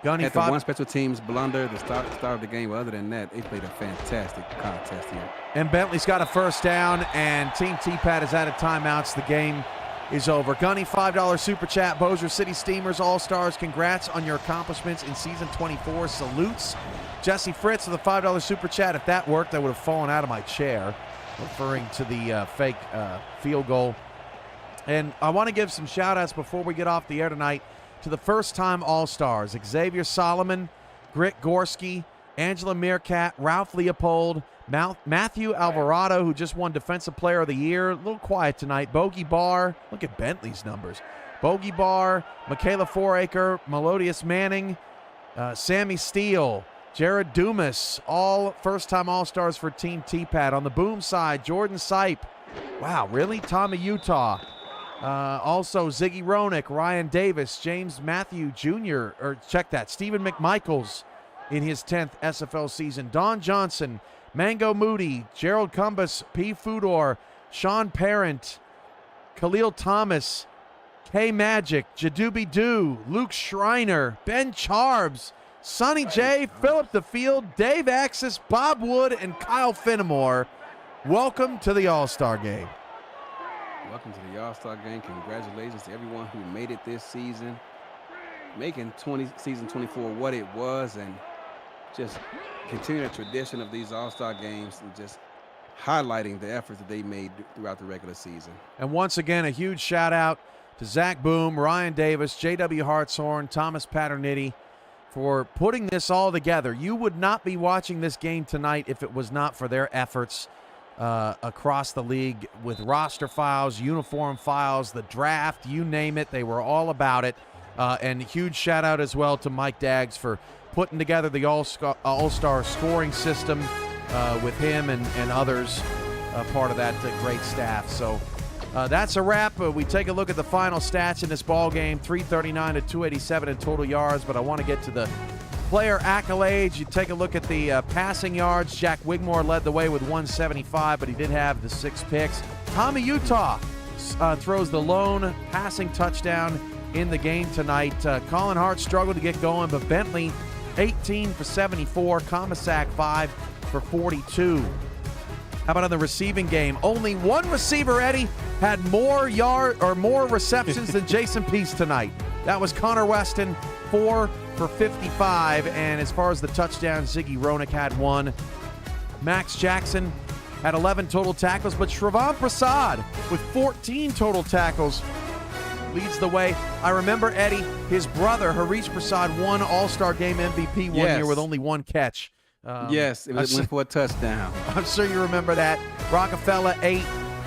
Gunny Had the one special teams blunder the start of the game, but other than that, they played a fantastic contest here. And Bentley's got a first down, and Team Tapat is out of timeouts. The game is over. Gunny, $5 super chat. Bossier City Steamers All-Stars, congrats on your accomplishments in season 24. Salutes. Jesse Fritz with a $5 super chat. If that worked, I would have fallen out of my chair, referring to the fake field goal. And I want to give some shout-outs before we get off the air tonight to the first-time All-Stars: Xavier Solomon, Grit Gorski, Angela Meerkat, Ralph Leopold, Matthew Alvarado, who just won Defensive Player of the Year. A little quiet tonight. Bogey Barr. Look at Bentley's numbers. Bogey Barr, Michaela Foraker, Melodious Manning, Sammy Steele, Jared Dumas, all first-time All-Stars for Team Tapat. On the Boom side, Jordan Sipe. Wow, really? Tommy Utah. Also, Ziggy Ronick, Ryan Davis, James Matthew Jr., or check that, Stephen McMichaels in his 10th SFL season. Don Johnson, Mango Moody, Gerald Cumbus, P. Fudor, Sean Parent, Khalil Thomas, K Magic, Jadubi Doo, Luke Schreiner, Ben Charbs, Sonny J, Philip DeField, Dave Axis, Bob Wood, and Kyle Finnemore. Welcome to the All-Star Game. Welcome to the All-Star Game. Congratulations to everyone who made it this season, making season 24 what it was, and just continuing the tradition of these All-Star Games and just highlighting the efforts that they made throughout the regular season. And once again, a huge shout-out to Zach Boom, Ryan Davis, J.W. Hartshorn, Thomas Paternitti for putting this all together. You would not be watching this game tonight if it was not for their efforts across the league with roster files, uniform files, the draft, you name it. They were all about it. And huge shout out as well to Mike Daggs for putting together the All-Star scoring system with him and others, part of that great staff. So that's a wrap. We take a look at the final stats in this ball game, 339 to 287 in total yards, but I want to get to the player accolades. You take a look at the passing yards. Jack Wigmore led the way with 175, but he did have the 6 picks. Tommy Utah throws the lone passing touchdown in the game tonight. Colin Hart struggled to get going, but Bentley 18 for 74, Comisac 5 for 42. How about on the receiving game? Only one receiver, Eddie, had more receptions than Jason Peace tonight. That was Connor Weston, 4 for 55. And as far as the touchdowns, Ziggy Ronick had 1. Max Jackson had 11 total tackles, but Shravan Prasad with 14 total tackles leads the way. I remember, Eddie, his brother, Harish Prasad, won All-Star Game MVP one year with only 1 catch. Yes, it went for a touchdown. I'm sure you remember that. Rockefeller 8,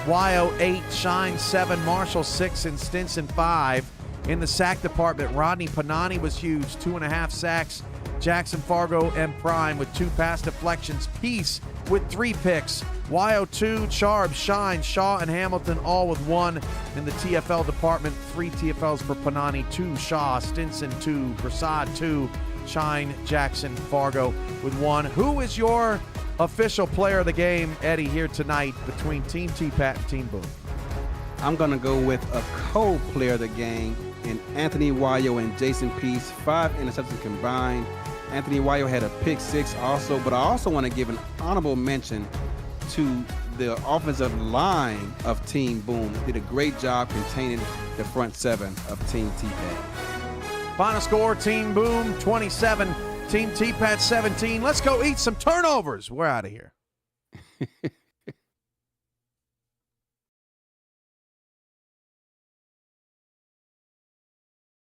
Wyo 8, Shine 7, Marshall 6, and Stinson 5. In the sack department, Rodney Panani was huge, 2.5 sacks. Jackson Fargo and Prime with 2 pass deflections. Peace with 3 picks. Wyo 2, Charb, Shine, Shaw, and Hamilton all with 1. In the TFL department, 3 TFLs for Panani, 2 Shaw, Stinson 2, Prasad 2, Shine, Jackson, Fargo with 1. Who is your official player of the game, Eddie, here tonight between Team T-Pat and Team Boom? I'm going to go with a co-player of the game in Anthony Wyo and Jason Peace, 5 interceptions combined. Anthony Wyo had a pick 6 also, but I also want to give an honorable mention to the offensive line of Team Boom. Did a great job containing the front 7 of Team T-Pat. Final score, Team Boom 27, Team T-Pat 17. Let's go eat some turnovers. We're out of here.